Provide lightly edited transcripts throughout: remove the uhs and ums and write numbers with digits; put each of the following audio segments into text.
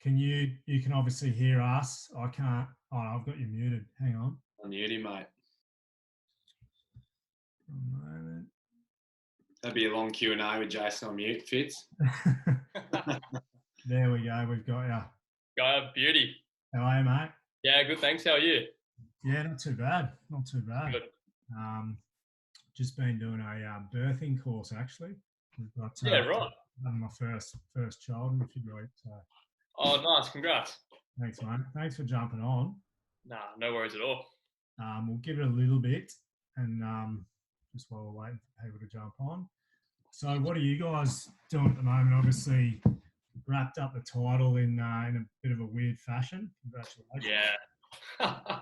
You can obviously hear us. I can't. Oh, I've got you muted. Hang on. Unmute him, mate. A moment. That'd be a long Q&A with Jason on mute, Fitz. There we go. We've got you. Guy, beauty. How are you, mate? Yeah, good. Thanks. How are you? Yeah, not too bad. Not too bad. Good. Just been doing a birthing course actually. We've got right. having my first child in a few weeks. So. Oh, nice. Congrats. Thanks, mate. Thanks for jumping on. Nah, no worries at all. We'll give it a little bit, and just while we're waiting for people to jump on. So, what are you guys doing at the moment? Obviously, wrapped up the title in a bit of a weird fashion. Congratulations. Yeah.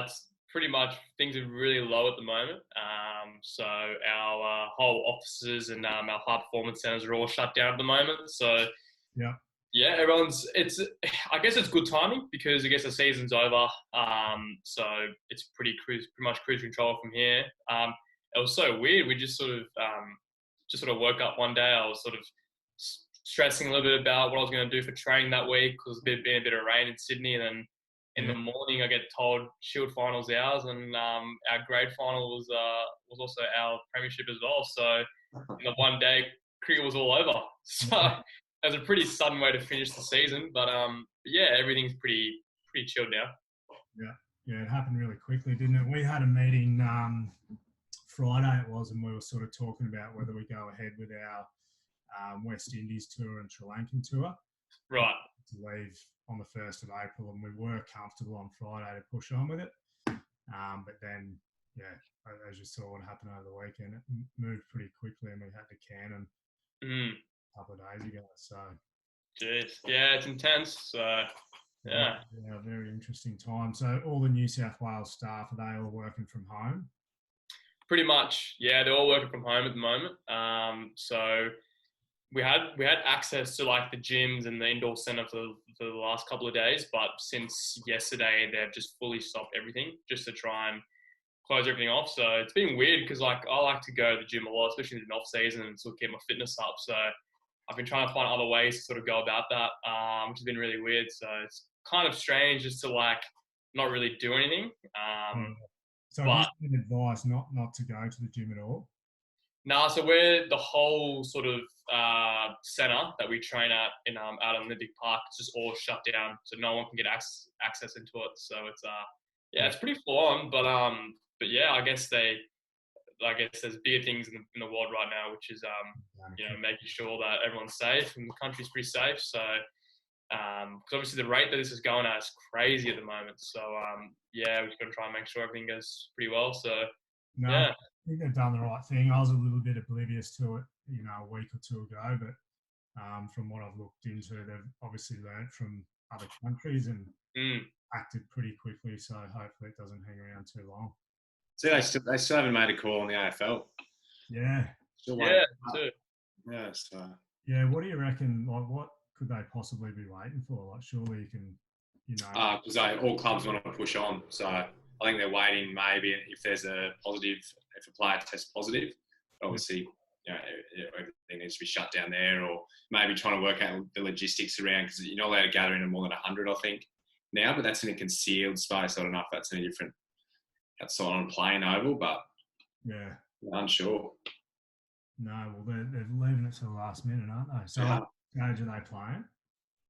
It's pretty much things are really low at the moment. So our whole offices and our high performance centers are all shut down at the moment. So yeah, I guess it's good timing because I guess the season's over. So it's pretty much cruise control from here. It was so weird. We just sort of woke up one day. I was sort of stressing a little bit about what I was going to do for training that week because there's been a bit of rain in Sydney, and then in the morning I get told Shield finals ours, and our grade final was also our premiership as well. So in the one day, cricket was all over. So it was a pretty sudden way to finish the season, but yeah, everything's pretty chilled now. Yeah, it happened really quickly, didn't it? We had a meeting Friday it was, and we were sort of talking about whether we go ahead with our West Indies tour and Sri Lankan tour. Right. To leave on the 1st of April, and we were comfortable on Friday to push on with it. But then, yeah, as you saw what happened over the weekend, it moved pretty quickly, and we had to can a couple of days ago. So, jeez, yeah, it's intense. So, yeah, very interesting time. So, all the New South Wales staff, are they all working from home? Pretty much, yeah, they're all working from home at the moment. So we had access to like the gyms and the indoor center for the last couple of days, but since yesterday they've just fully stopped everything just to try and close everything off. So it's been weird because like I like to go to the gym a lot, especially in the off season, and sort of keep my fitness up. So I've been trying to find other ways to sort of go about that, which has been really weird. So it's kind of strange just to like not really do anything. So have you been advised not to go to the gym at all? No, so we're the whole sort of center that we train at in out on Olympic Park. It's just all shut down, so no one can get access into it. So it's it's pretty full on, but yeah, I guess there's bigger things in the world right now, which is making sure that everyone's safe and the country's pretty safe. So because obviously the rate that this is going at is crazy at the moment. So we're just gonna try and make sure everything goes pretty well. So I think they've done the right thing. I was a little bit oblivious to it, a week or two ago, but from what I've looked into, they've obviously learnt from other countries and acted pretty quickly. So hopefully it doesn't hang around too long. So they still haven't made a call on the AFL. Yeah. Too. Yeah. So. Yeah. What do you reckon? Like, what could they possibly be waiting for? Like, surely you can, because all clubs want to push on. So I think they're waiting maybe if there's if a player tests positive, obviously, everything needs to be shut down there, or maybe trying to work out the logistics around, because you're not allowed to gather in more than 100, I think, now, but that's in a concealed space. I don't know if that's any different outside on a playing oval, but I'm unsure. No, well, they're leaving it to the last minute, aren't they? So what stage are they playing?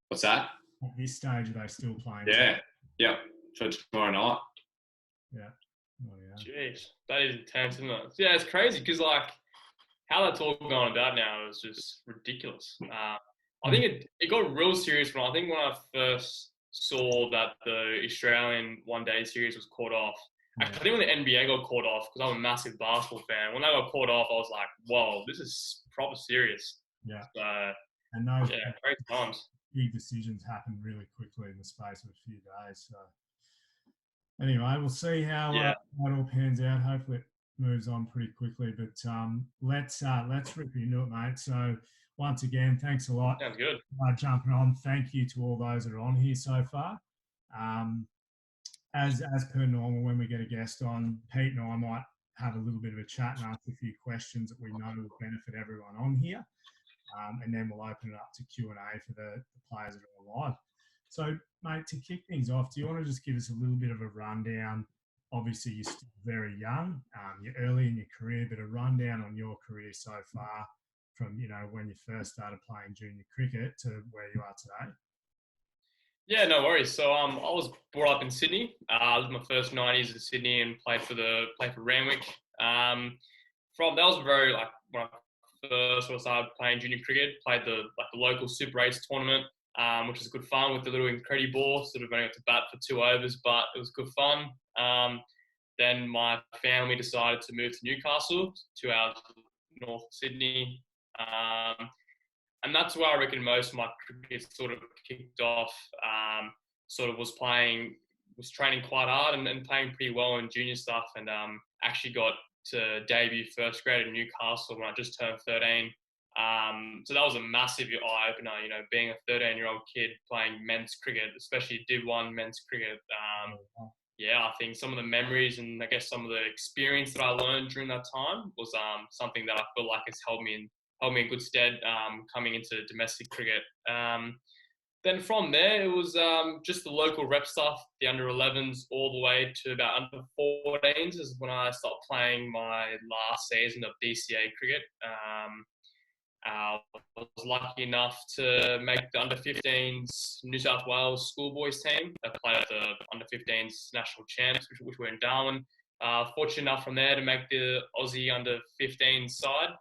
What's that? At this stage, are they still playing? Yeah, for tomorrow night. Yeah. Oh, yeah. Jeez, that is intense, isn't it? Yeah, it's crazy because like how that's all going about now is just ridiculous. I think it got real serious when I first saw that the Australian one-day series was called off. Actually, I think when the NBA got called off, because I'm a massive basketball fan, when they got called off, I was like, whoa, this is proper serious. Yeah. So, and those great times. Big decisions happen really quickly in the space of a few days. So anyway, we'll see how it all pans out. Hopefully it moves on pretty quickly. But let's rip into it, mate. So once again, thanks a lot. Sounds good. Jumping on. Thank you to all those that are on here so far. As per normal, when we get a guest on, Pete and I might have a little bit of a chat and ask a few questions that we know will benefit everyone on here. and then we'll open it up to Q&A for the players that are alive. So, mate, to kick things off, do you want to just give us a little bit of a rundown? Obviously, you're still very young, you're early in your career, but a rundown on your career so far from, when you first started playing junior cricket to where you are today. Yeah, no worries. So I was brought up in Sydney. I lived my first 9 years in Sydney and played for Randwick. That was very when I first sort of started playing junior cricket. Played the local Super 8s tournament, which was good fun with the little Incredi-Ball, sort of only got to bat for 2 overs, but it was good fun. Then my family decided to move to Newcastle, 2 hours north of Sydney. And that's where I reckon most of my cricket sort of kicked off. Was training quite hard and playing pretty well in junior stuff, and actually got to debut first grade in Newcastle when I just turned 13. So that was a massive eye opener, being a 13-year-old kid playing men's cricket, especially Div 1 men's cricket. I think some of the memories and I guess some of the experience that I learned during that time was something that I feel like has held me in good stead coming into domestic cricket. Then from there, it was just the local rep stuff, the under 11s all the way to about under 14s is when I stopped playing my last season of DCA cricket. I was lucky enough to make the under 15s New South Wales schoolboys team. I played at the under 15s national champs, which were in Darwin. Fortunate enough from there to make the Aussie under 15s side.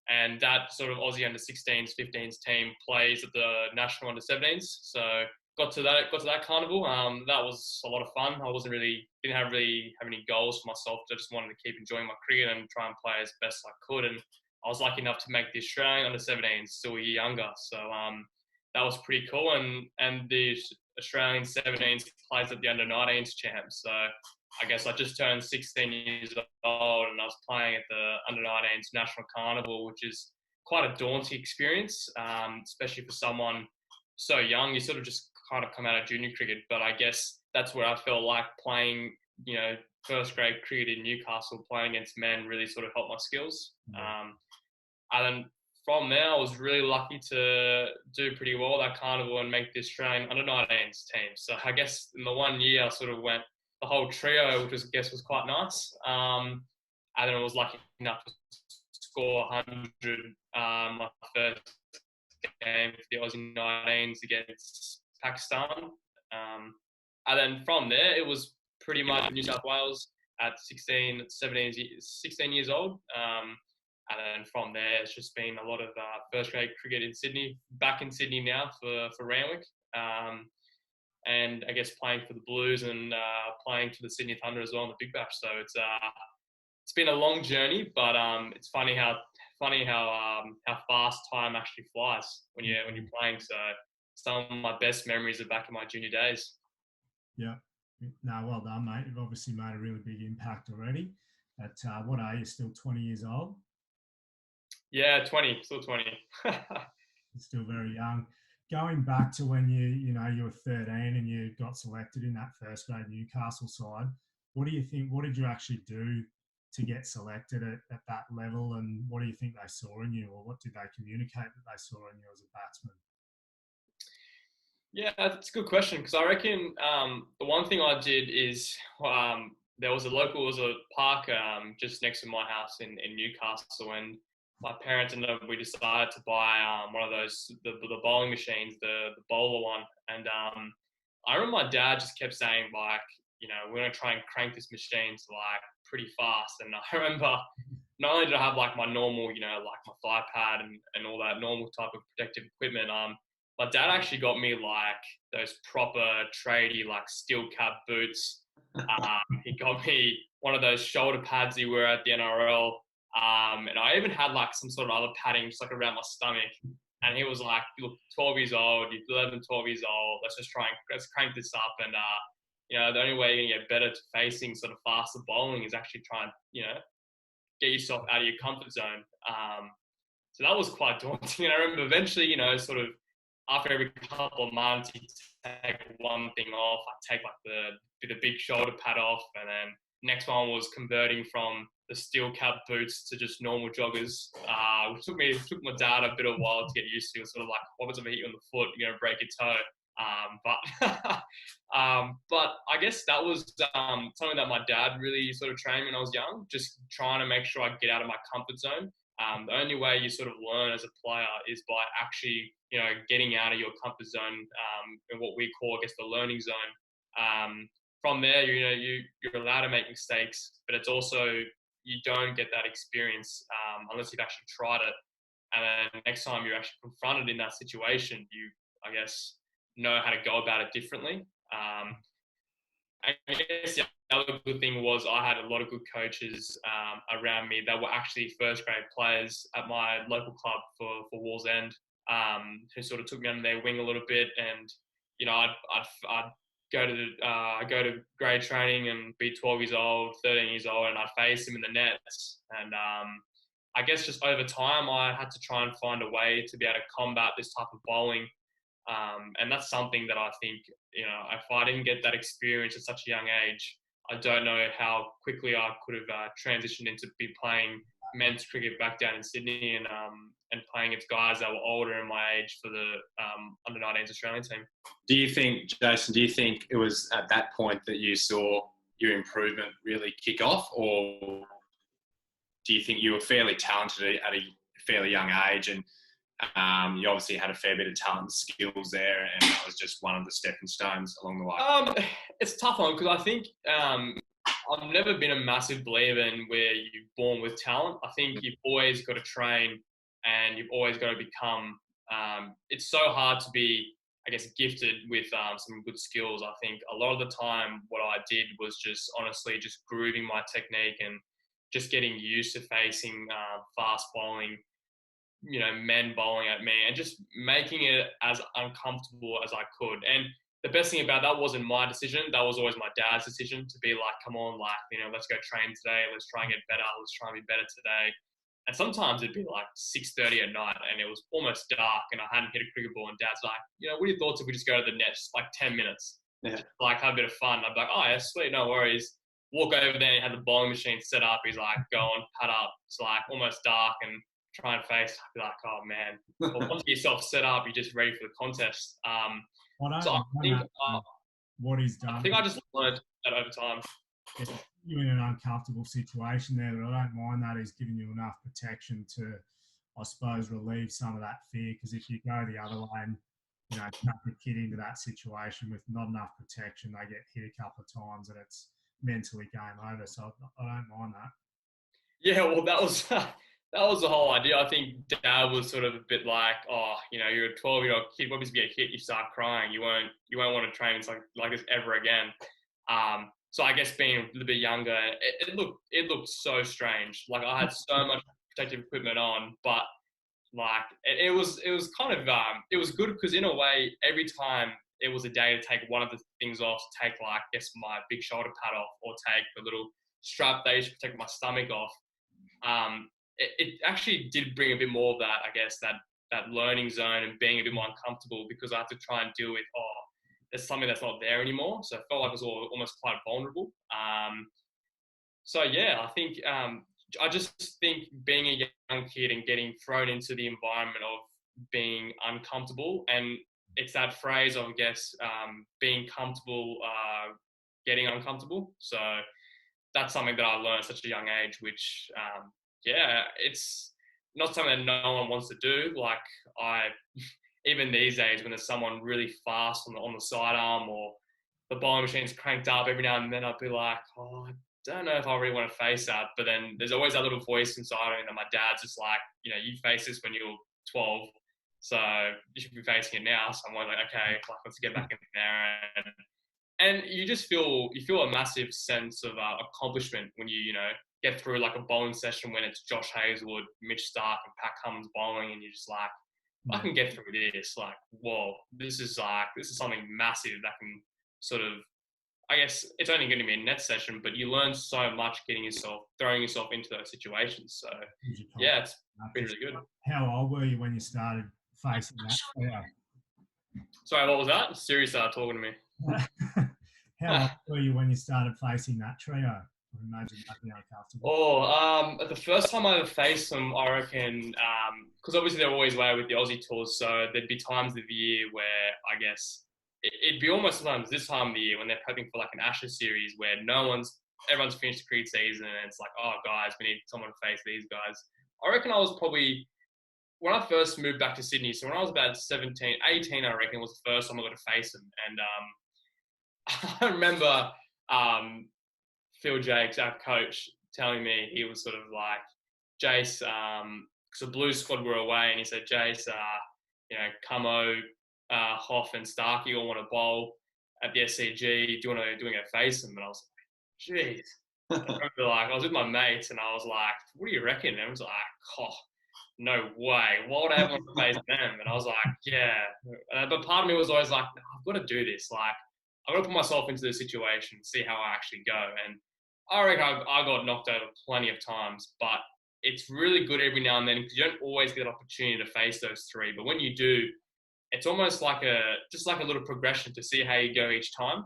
And that sort of Aussie under 16s, 15s team plays at the national under 17s. So got to that carnival. That was a lot of fun. I didn't have any goals for myself. I just wanted to keep enjoying my cricket and try and play as best I could. And I was lucky enough to make the Australian under 17s, still a year younger. So that was pretty cool. And the Australian 17s plays at the under 19s champs. So I guess I just turned 16 years old and I was playing at the under 19s national carnival, which is quite a daunting experience, especially for someone so young. You sort of just kind of come out of junior cricket, but I guess that's where I felt like playing, first grade cricket in Newcastle, playing against men really sort of helped my skills. And then from there, I was really lucky to do pretty well that carnival and make the Australian under 19s team. So I guess in the 1 year, I sort of went the whole trio, which I guess was quite nice. And then I was lucky enough to score 100 my first game for the Aussie 19s against Pakistan. And then from there, it was pretty much New South Wales at 16 years old. And then from there, it's just been a lot of first grade cricket in Sydney, back in Sydney now for Randwick. And I guess playing for the Blues and playing for the Sydney Thunder as well in the Big Bash. So it's been a long journey, but it's funny how fast time actually flies when you're playing. So some of my best memories are back in my junior days. Yeah, no, well done, mate. You've obviously made a really big impact already. At what are you, still 20 years old? Yeah, 20, still 20. Still very young. Going back to when you were 13 and you got selected in that first grade Newcastle side, what do you think? What did you actually do to get selected at that level, and what do you think they saw in you, or what did they communicate that they saw in you as a batsman? Yeah, that's a good question, because I reckon the one thing I did is there was a park just next to my house in Newcastle, and my parents and we decided to buy one of those, the bowling machines, the bowler one. And I remember my dad just kept saying, like, we're going to try and crank this machine to like pretty fast. And I remember not only did I have like my normal, like my thigh pad and all that normal type of protective equipment, my dad actually got me like those proper tradie, like steel cap boots. He got me one of those shoulder pads you wear at the NRL. And I even had like some sort of other padding just like around my stomach. And he was like, "Look, 12 years old, you're 11, 12 years old. Let's crank this up." And, the only way you're going to get better to facing sort of faster bowling is actually try and, get yourself out of your comfort zone. So that was quite daunting. And I remember eventually, sort of after every couple of months, you take one thing off. I take like the big shoulder pad off, and then next one was converting from the steel cap boots to just normal joggers, which took my dad a bit of a while to get used to. It was sort of like, what happens if I hit you on the foot? You're going to break your toe. But I guess that was something that my dad really sort of trained when I was young, just trying to make sure I get out of my comfort zone. The only way you sort of learn as a player is by actually, getting out of your comfort zone, and what we call, I guess, the learning zone. From there, you're allowed to make mistakes, but it's also, you don't get that experience unless you've actually tried it. And then next time you're actually confronted in that situation, you, I guess, know how to go about it differently. I guess the other good thing was I had a lot of good coaches around me that were actually first grade players at my local club for Wallsend, who sort of took me under their wing a little bit. And I'd go to grade training and be 12 years old, 13 years old, and I'd face them in the nets. And I guess just over time, I had to try and find a way to be able to combat this type of bowling. And that's something that I think, if I didn't get that experience at such a young age, I don't know how quickly I could have transitioned into be playing men's cricket back down in Sydney and playing against guys that were older in my age for the under-19s Australian team. Do you think, Jason, it was at that point that you saw your improvement really kick off, or do you think you were fairly talented at a fairly young age and you obviously had a fair bit of talent and skills there, and that was just one of the stepping stones along the way? It's a tough one because I think I've never been a massive believer in where you're born with talent. I think you've always got to train and you've always got to become. It's so hard to be, I guess, gifted with some good skills. I think a lot of the time what I did was just honestly just grooving my technique and just getting used to facing fast bowling, men bowling at me, and just making it as uncomfortable as I could. And the best thing about that wasn't my decision. That was always my dad's decision to be like, come on, let's go train today. Let's try and get better. Let's try and be better today. And sometimes it'd be like 6:30 at night and it was almost dark and I hadn't hit a cricket ball, and dad's like, what are your thoughts if we just go to the net, just like 10 minutes? Yeah. Just have a bit of fun. I'd be like, oh yeah, sweet, no worries. Walk over there and he had the bowling machine set up. He's like, go on, pad up. It's like almost dark and try and face. I'd be like, oh man. Well, once you get yourself set up, you're just ready for the contest. What he's done. I think I just learned that over time. You're in an uncomfortable situation there, but I don't mind that he's giving you enough protection to, I suppose, relieve some of that fear. Because if you go the other way and chuck the kid into that situation with not enough protection, they get hit a couple of times and it's mentally game over. So I don't mind that. Yeah, well, that was the whole idea. I think Dad was sort of a bit like, you're a 12-year-old kid. What if you get hit? You start crying. You won't want to train like this ever again. So I guess being a little bit younger, it looked so strange. Like I had so much protective equipment on, but like it was kind of it was good because in a way every time it was a day to take one of the things off, to take like I guess my big shoulder pad off or take the little strap that used to protect my stomach off. It actually did bring a bit more of that, I guess, that learning zone and being a bit more uncomfortable because I had to try and deal with, there's something that's not there anymore. So it felt like it was almost quite vulnerable. So yeah, I think, I just think being a young kid and getting thrown into the environment of being uncomfortable, and it's that phrase of, I guess, being comfortable, getting uncomfortable. So that's something that I learned at such a young age, which, it's not something that no one wants to do. Like even these days when there's someone really fast on the sidearm or the bowling machine's cranked up, every now and then I'd be like, I don't know if I really want to face that. But then there's always that little voice inside of me that my dad's just like, you faced this when you were 12, so you should be facing it now. So I'm like, okay, let's get back in there. And you just feel a massive sense of accomplishment when you get through like a bowling session when it's Josh Hazlewood, Mitch Stark, and Pat Cummins bowling, and you're just like, I can get through this. Like, whoa, this is something massive that can sort of, I guess it's only going to be a net session, but you learn so much throwing yourself into those situations. So yeah, it's been really good. How old were you when you started facing that? Yeah. Sorry, what was that? Siri started talking to me. How old were you when you started facing that trio? I imagine that being uncomfortable. The first time I ever faced them, I reckon, because obviously they're always away with the Aussie tours, so there'd be times of the year where I guess it'd be almost sometimes this time of the year when they're prepping for like an Ashes series where everyone's finished the cricket season and it's like, oh guys, we need someone to face these guys. I reckon I was probably, when I first moved back to Sydney, so when I was about 17, 18, I reckon was the first time I got to face them. And I remember Phil Jakes, our coach, telling me, he was sort of like, Jace, because the Blues squad were away, and he said, Jace, Camo, Hoff and Starkey all want to bowl at the SCG. Do you want to face them? And I was like, jeez. I remember, I was with my mates, and I was like, what do you reckon? And I was like, oh, no way. Why would I ever want to face them? And I was like, yeah. But part of me was always like, no, I've got to do this. Like, I've got to put myself into the situation, see how I actually go. And I reckon I got knocked over plenty of times, but it's really good every now and then because you don't always get an opportunity to face those three. But when you do, it's almost like just like a little progression to see how you go each time.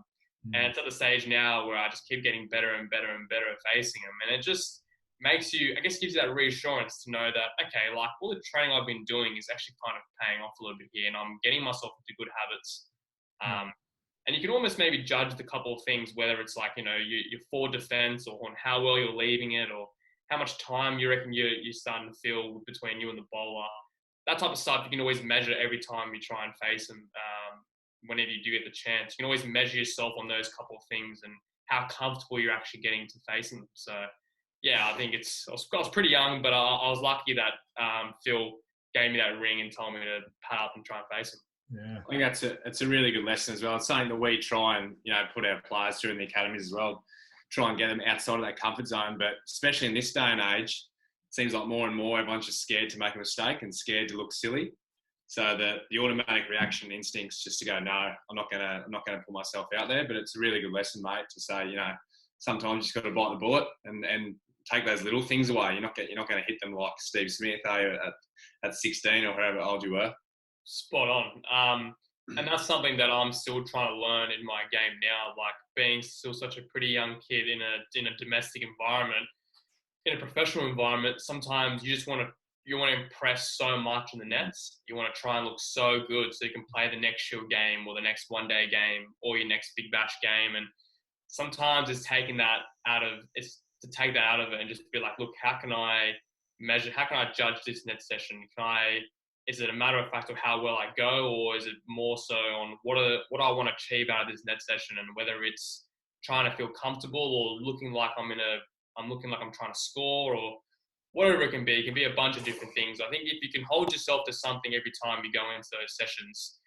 And it's at the stage now where I just keep getting better and better and better at facing them. And it just makes you, I guess, gives you that reassurance to know that, okay, like all the training I've been doing is actually kind of paying off a little bit here and I'm getting myself into good habits. And you can almost maybe judge the couple of things, whether it's like, your forward defense or on how well you're leaving it or how much time you reckon you're starting to feel between you and the bowler. That type of stuff you can always measure every time you try and face them. Whenever you do get the chance, you can always measure yourself on those couple of things and how comfortable you're actually getting to facing them. So, yeah, I think I was pretty young, but I was lucky that Phil gave me that ring and told me to pad up and try and face him. Yeah, I think that's a really good lesson as well. It's something that we try and put our players through in the academies as well. Try and get them outside of that comfort zone, but especially in this day and age, it seems like more and more everyone's just scared to make a mistake and scared to look silly. So the automatic reaction instinct's just to go, no, I'm not gonna put myself out there. But it's a really good lesson, mate, to say, sometimes you just got to bite the bullet and take those little things away. You're not going to hit them like Steve Smith at 16 or however old you were. Spot on. And that's something that I'm still trying to learn in my game now. Like being still such a pretty young kid in a domestic environment, in a professional environment, sometimes you just want to impress so much in the nets. You want to try and look so good so you can play the next Shield game or the next one-day game or your next Big Bash game. And sometimes it's to take that out of it and just be like, look, how can I judge this net session? Is it a matter of fact of how well I go, or is it more so on what I want to achieve out of this net session, and whether it's trying to feel comfortable or looking like I'm trying to score, or whatever it can be. It can be a bunch of different things. I think if you can hold yourself to something every time you go into those sessions,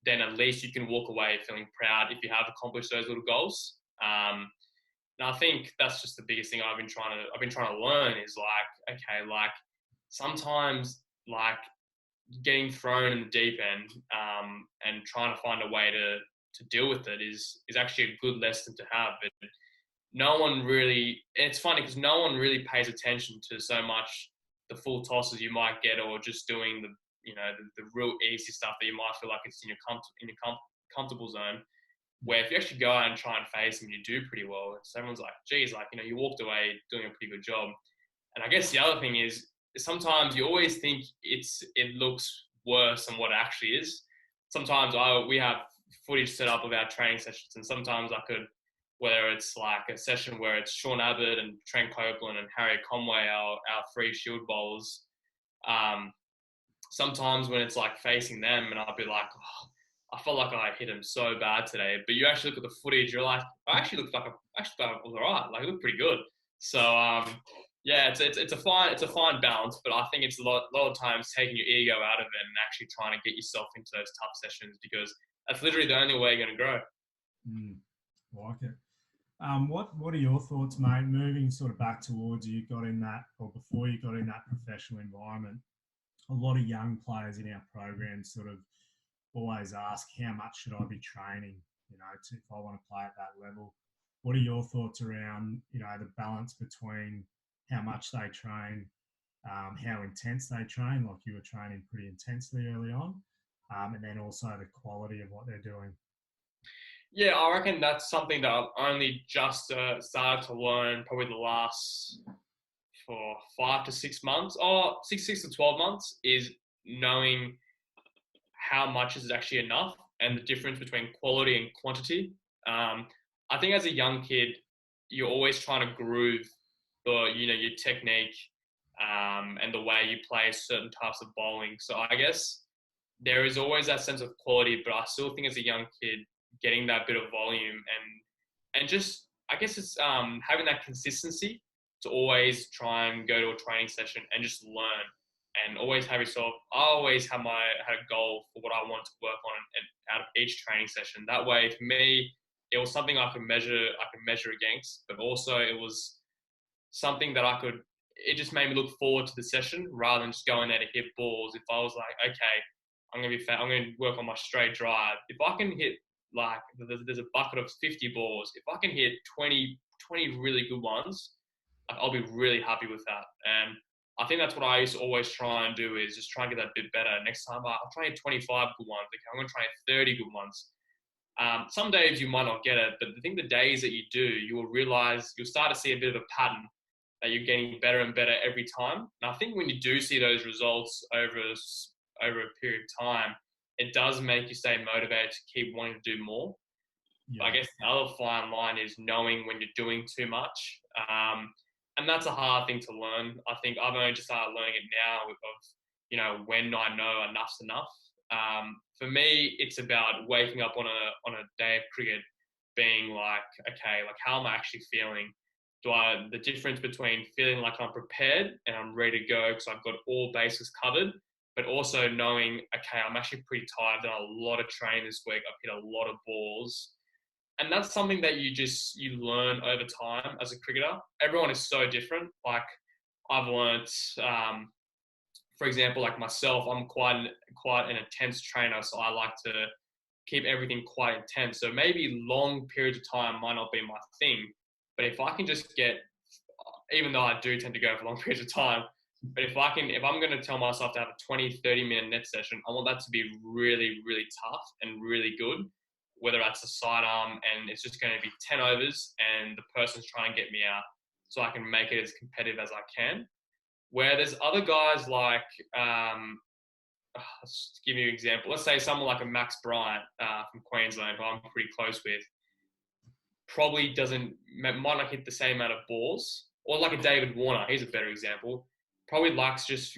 then at least you can walk away feeling proud if you have accomplished those little goals. And I think that's just the biggest thing I've been trying to learn is like, okay, like sometimes like getting thrown in the deep end and trying to find a way to deal with it is actually a good lesson to have. But it's funny because no one really pays attention to so much the full tosses you might get or just doing the real easy stuff that you might feel like it's in your comfortable zone. Where if you actually go out and try and face them, you do pretty well. So everyone's like, geez, like, you walked away doing a pretty good job. And I guess the other thing is sometimes you always think it looks worse than what it actually is. Sometimes we have footage set up of our training sessions, and sometimes I could, whether it's like a session where it's Sean Abbott and Trent Copeland and Harry Conway, our free Shield bowlers, sometimes when it's like facing them and I'll be like, oh, I felt like I hit him so bad today. But you actually look at the footage, you're like, I actually looked like I was all right. Like, it looked pretty good. So, yeah, it's a fine balance, but I think it's a lot of times taking your ego out of it and actually trying to get yourself into those tough sessions, because that's literally the only way you're going to grow. Like it. What are your thoughts, mate? Moving sort of back towards you got in that, or before you got in that professional environment, a lot of young players in our program sort of always ask, how much should I be training, if I want to play at that level? What are your thoughts around, the balance between how much they train, how intense they train, like you were training pretty intensely early on, and then also the quality of what they're doing? Yeah, I reckon that's something that I've only just started to learn probably the last for 5 to 6 months, or 6 to 12 months, is knowing how much is actually enough and the difference between quality and quantity. I think as a young kid, you're always trying to groove your technique and the way you play certain types of bowling. So I guess there is always that sense of quality, but I still think as a young kid, getting that bit of volume and just, I guess it's having that consistency to always try and go to a training session and just learn and always have yourself. I always had a goal for what I want to work on and out of each training session. That way, for me, it was something I could measure against, but also it was something that it just made me look forward to the session rather than just going there to hit balls. If I was like, okay, I'm going to work on my straight drive. If I can hit, like, there's a bucket of 50 balls. If I can hit 20 really good ones, I'll be really happy with that. And I think that's what I used to always try and do, is just try and get that bit better. Next time, I'll try and hit 25 good ones. Okay, I'm going to try and hit 30 good ones. Some days you might not get it, but I think the days that you do, you'll start to see a bit of a pattern that you're getting better and better every time. And I think when you do see those results over a period of time, it does make you stay motivated to keep wanting to do more. Yeah. I guess the other fine line is knowing when you're doing too much. And that's a hard thing to learn. I think I've only just started learning it now of when I know enough's enough. For me, it's about waking up on a day of cricket being like, okay, like, how am I actually feeling? The difference between feeling like I'm prepared and I'm ready to go because I've got all bases covered, but also knowing, okay, I'm actually pretty tired. I've done a lot of training this week. I've hit a lot of balls. And that's something that you learn over time as a cricketer. Everyone is so different. Like, I've learned, for example, like myself, I'm quite an intense trainer, so I like to keep everything quite intense. So maybe long periods of time might not be my thing, but if I can just get, even though I do tend to go for long periods of time, but if I'm going to tell myself to have a 20, 30-minute net session, I want that to be really, really tough and really good, whether that's a sidearm and it's just going to be 10 overs and the person's trying to get me out so I can make it as competitive as I can. Where there's other guys like, let's give you an example. Let's say someone like a Max Bryant from Queensland, who I'm pretty close with, probably might not hit the same amount of balls. Or like a David Warner, he's a better example. Probably likes just,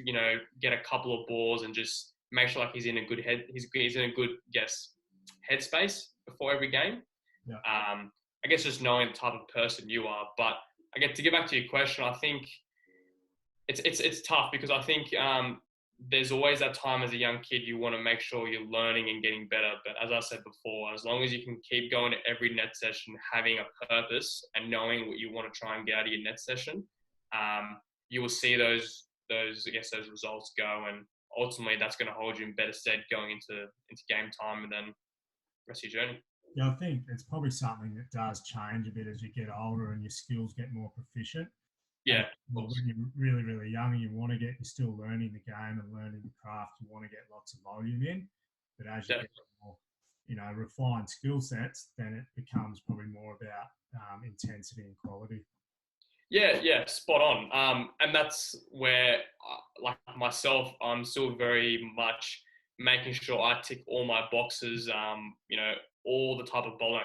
get a couple of balls and just make sure like he's in a good headspace before every game. Yeah. I guess just knowing the type of person you are. But I guess to get back to your question, I think it's tough because I think there's always that time as a young kid you want to make sure you're learning and getting better. But as I said before, as long as you can keep going to every net session, having a purpose and knowing what you want to try and get out of your net session, you will see those results go, and ultimately that's going to hold you in better stead going into game time and then the rest of your journey. Yeah, I think it's probably something that does change a bit as you get older and your skills get more proficient. Yeah. When you're really, really young, you're still learning the game and learning the craft. You want to get lots of volume in, but as you get more, refined skill sets, then it becomes probably more about intensity and quality. Yeah, spot on. And that's where, like myself, I'm still very much making sure I tick all my boxes. All the type of bowling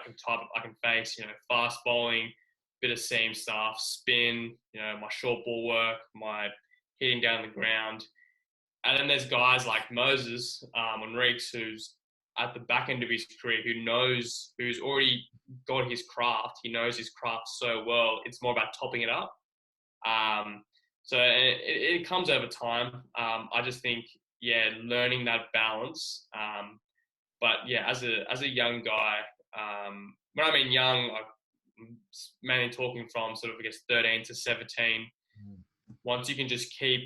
I can face. Fast bowling, bit of seam stuff, spin. My short ball work, my hitting down the ground. And then there's guys like Moses Enriques, who's at the back end of his career, who's already got his craft. He knows his craft so well. It's more about topping it up. So it comes over time. I just think, learning that balance. But yeah, as a young guy, when I mean young, I'm mainly talking from sort of, 13 to 17. Once you can just keep,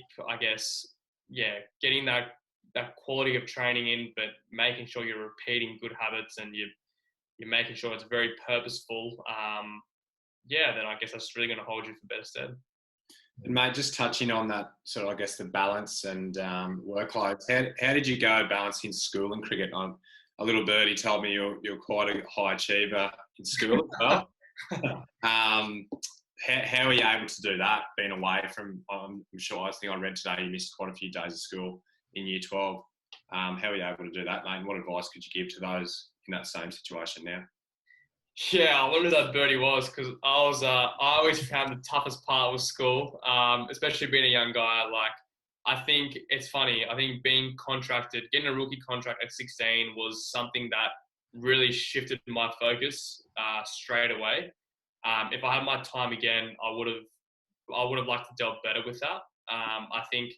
getting that quality of training in, but making sure you're repeating good habits and you're making sure it's very purposeful, then I guess that's really going to hold you for better stead. And mate, just touching on that sort of, the balance and work life, how did you go balancing school and cricket? a little birdie told me you're quite a high achiever in school as well. How are you able to do that, being away from, I'm sure, I think I read today you missed quite a few days of school in year 12. How are you able to do that, mate? What advice could you give to those in that same situation now? Yeah, I wonder who that birdie was, because I always found the toughest part was school, especially being a young guy. Like, I think it's funny. I think being contracted, getting a rookie contract at 16 was something that really shifted my focus straight away. If I had my time again, I would have liked to delve better with that. I think,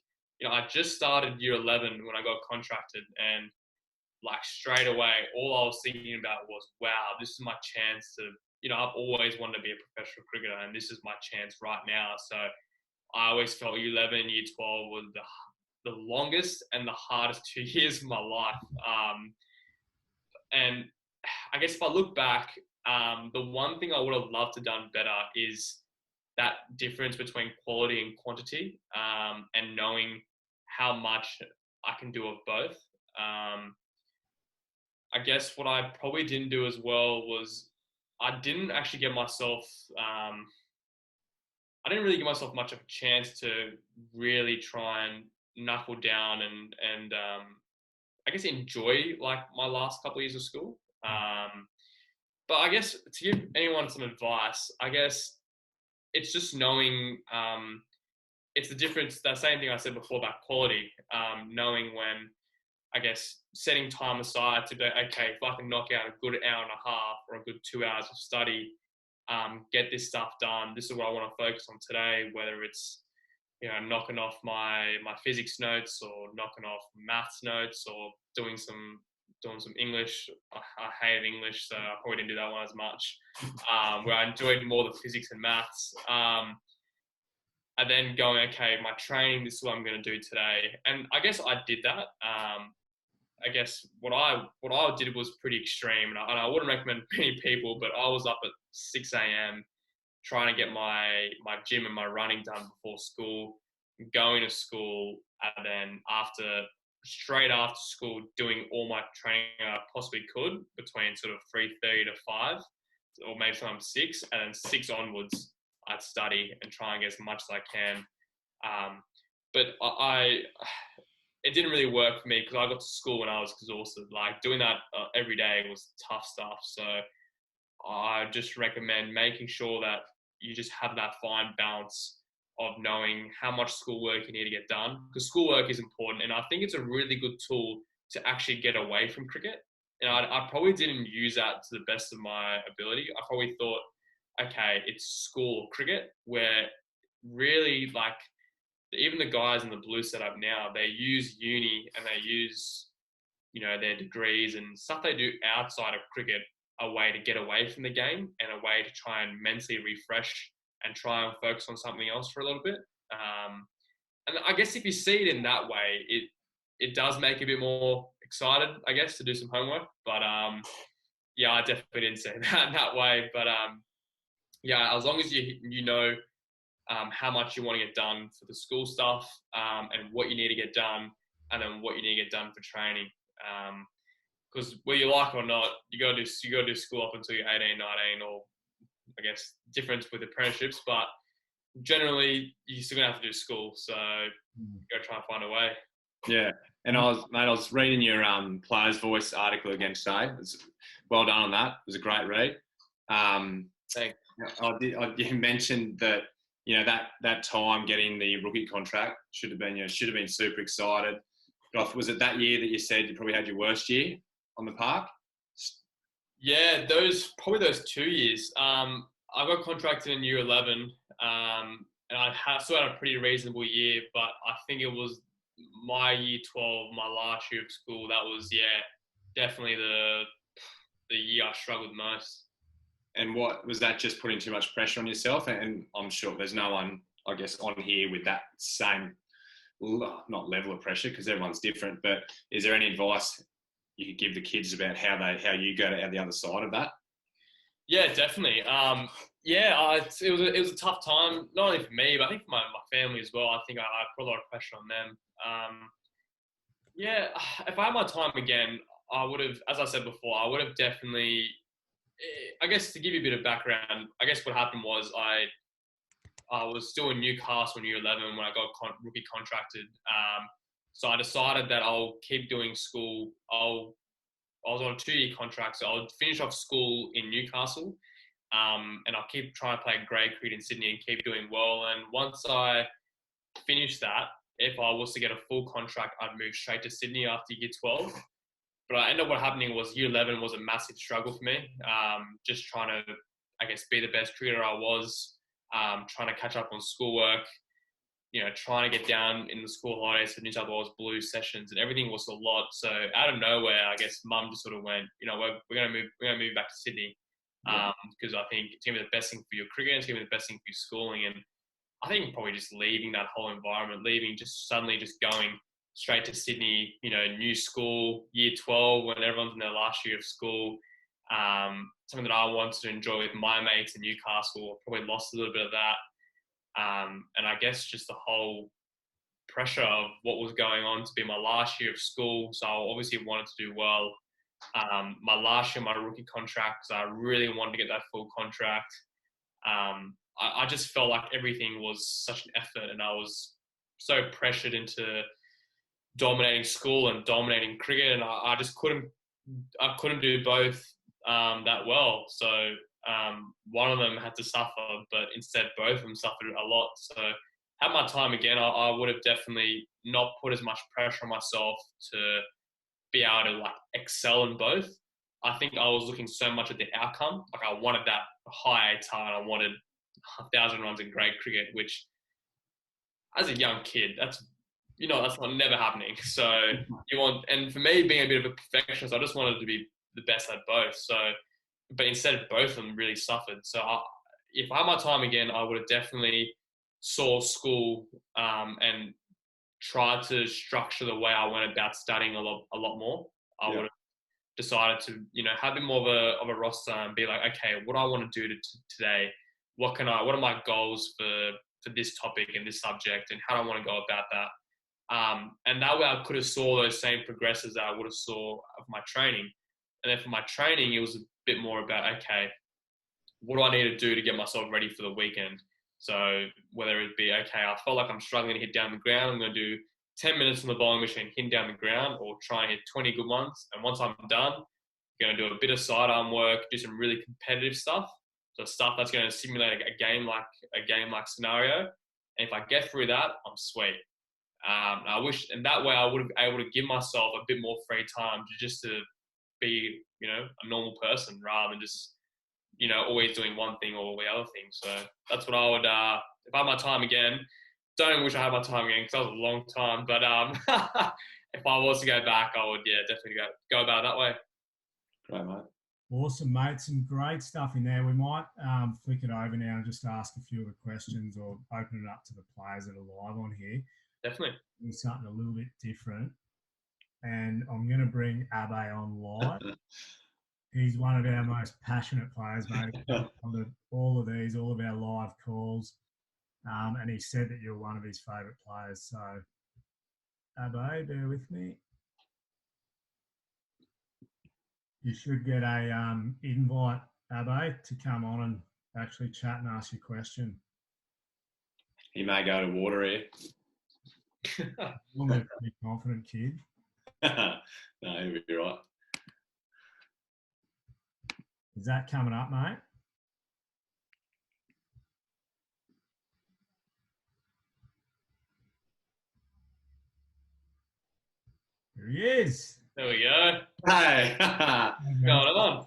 I just started year 11 when I got contracted, and like straight away, all I was thinking about was, wow, this is my chance to, I've always wanted to be a professional cricketer, and this is my chance right now. So I always felt year 11, year 12 was the longest and the hardest 2 years of my life. And I guess if I look back, the one thing I would have loved to have done better is that difference between quality and quantity, and knowing how much I can do of both. I guess what I probably didn't do as well was I didn't actually get myself, I didn't really give myself much of a chance to really try and knuckle down and I guess enjoy like my last couple of years of school. But I guess to give anyone some advice, I guess it's just knowing, it's the difference, that same thing I said before about quality, knowing when, I guess, setting time aside to be, okay, if I can knock out a good hour and a half or a good 2 hours of study, get this stuff done. This is what I want to focus on today, whether it's, knocking off my physics notes or knocking off maths notes or doing some English. I hated English, so I probably didn't do that one as much, where I enjoyed more the physics and maths. And then going, okay, my training, this is what I'm going to do today. And I guess I did that. I guess what I did was pretty extreme, and I wouldn't recommend many people, but I was up at 6 a.m. trying to get my gym and my running done before school, going to school, and then straight after school, doing all my training I possibly could between sort of 3:30 to 5, or maybe sometimes 6, and then 6 onwards, I'd study and try and get as much as I can. But it didn't really work for me because I got to school when I was exhausted. Like doing that every day was tough stuff. So I just recommend making sure that you just have that fine balance of knowing how much schoolwork you need to get done, because schoolwork is important. And I think it's a really good tool to actually get away from cricket. And I probably didn't use that to the best of my ability. I probably thought, okay, it's school cricket, where really like even the guys in the blue setup now, they use uni and they use, their degrees and stuff they do outside of cricket, a way to get away from the game and a way to try and mentally refresh and try and focus on something else for a little bit. And I guess if you see it in that way, it does make you a bit more excited, I guess, to do some homework. But yeah, I definitely didn't say that way. But yeah, as long as you know how much you want to get done for the school stuff, and what you need to get done, and then what you need to get done for training. Because whether you like it or not, you got to do school up until you're 18, 19, or I guess difference with apprenticeships. But generally, you're still gonna have to do school, so you got to try and find a way. Yeah, and I was reading your Players Voice article again today. Well done on that. It was a great read. Thanks. You mentioned that that time getting the rookie contract should have been super excited. But was it that year that you said you probably had your worst year on the park? Yeah, those 2 years. I got contracted in year 11, and I still had a pretty reasonable year, but I think it was my year 12, my last year of school. That was, definitely the year I struggled most. And what was that, just putting too much pressure on yourself? And I'm sure there's no one, I guess, on here with that same, not level of pressure, because everyone's different, but is there any advice you could give the kids about how you go out the other side of that? Yeah, definitely. It was a tough time, not only for me, but I think for my family as well. I think I put a lot of pressure on them. If I had my time again, I would have, as I said before, I would have definitely, I guess to give you a bit of background, I guess what happened was I was still in Newcastle in year 11 when I got rookie contracted. So I decided that I'll keep doing school. I was on a 2-year contract, so I'll finish off school in Newcastle, and I'll keep trying to play grade cricket in Sydney and keep doing well. And once I finish that, if I was to get a full contract, I'd move straight to Sydney after year 12. But I ended up what happening was year 11 was a massive struggle for me. Just trying to, I guess, be the best cricketer I was, trying to catch up on schoolwork, trying to get down in the school holidays for New South Wales Blues sessions, and everything was a lot. So out of nowhere, I guess Mum just sort of went, we're gonna move back to Sydney, because I think it's gonna be the best thing for your cricket, it's gonna be the best thing for your schooling, and I think probably just leaving that whole environment, just suddenly going straight to Sydney, new school, year 12, when everyone's in their last year of school, something that I wanted to enjoy with my mates in Newcastle, I probably lost a little bit of that. And I guess just the whole pressure of what was going on to be my last year of school. So I obviously wanted to do well. My last year, my rookie contract, so I really wanted to get that full contract. I just felt like everything was such an effort, and I was so pressured into dominating school and dominating cricket, and I just couldn't do both that well. So one of them had to suffer, but instead both of them suffered a lot. So had my time again, I would have definitely not put as much pressure on myself to be able to excel in both. I think I was looking so much at the outcome. I wanted that high target. I wanted 1,000 runs in grade cricket, which as a young kid, that's not never happening. So and for me being a bit of a perfectionist, I just wanted to be the best at both. So, but instead both of them really suffered. So if I had my time again, I would have definitely saw school and tried to structure the way I went about studying a lot more. I would have decided to, have a bit more of a roster and be like, okay, what do I want to do today? What are my goals for this topic and this subject, and how do I want to go about that? And that way I could have saw those same progresses that I would have saw of my training. And then for my training, it was a bit more about, okay, what do I need to do to get myself ready for the weekend? So whether it be, okay, I felt like I'm struggling to hit down the ground, I'm going to do 10 minutes on the bowling machine, hitting down the ground, or try and hit 20 good ones. And once I'm done, I'm going to do a bit of sidearm work, do some really competitive stuff. So stuff that's going to simulate a game-like scenario. And if I get through that, I'm sweet. I wish, and that way I would have been able to give myself a bit more free time to be, a normal person rather than just, always doing one thing or the other thing. So that's what I would, if I had my time again, don't wish I had my time again because that was a long time. But if I was to go back, I would, definitely go about it that way. Great, mate. Awesome, mate. Some great stuff in there. We might flick it over now and just ask a few of the questions or open it up to the players that are live on here. Definitely. Do something a little bit different. And I'm going to bring Abe on live. He's one of our most passionate players, mate. On all of our live calls. And he said that you're one of his favourite players. So, Abe, bear with me. You should get a invite, Abe, to come on and actually chat and ask your question. He may go to water here. I'm a pretty confident kid. No, he'll be right. Is that coming up, mate? There he is. There we go. Hey. Going on.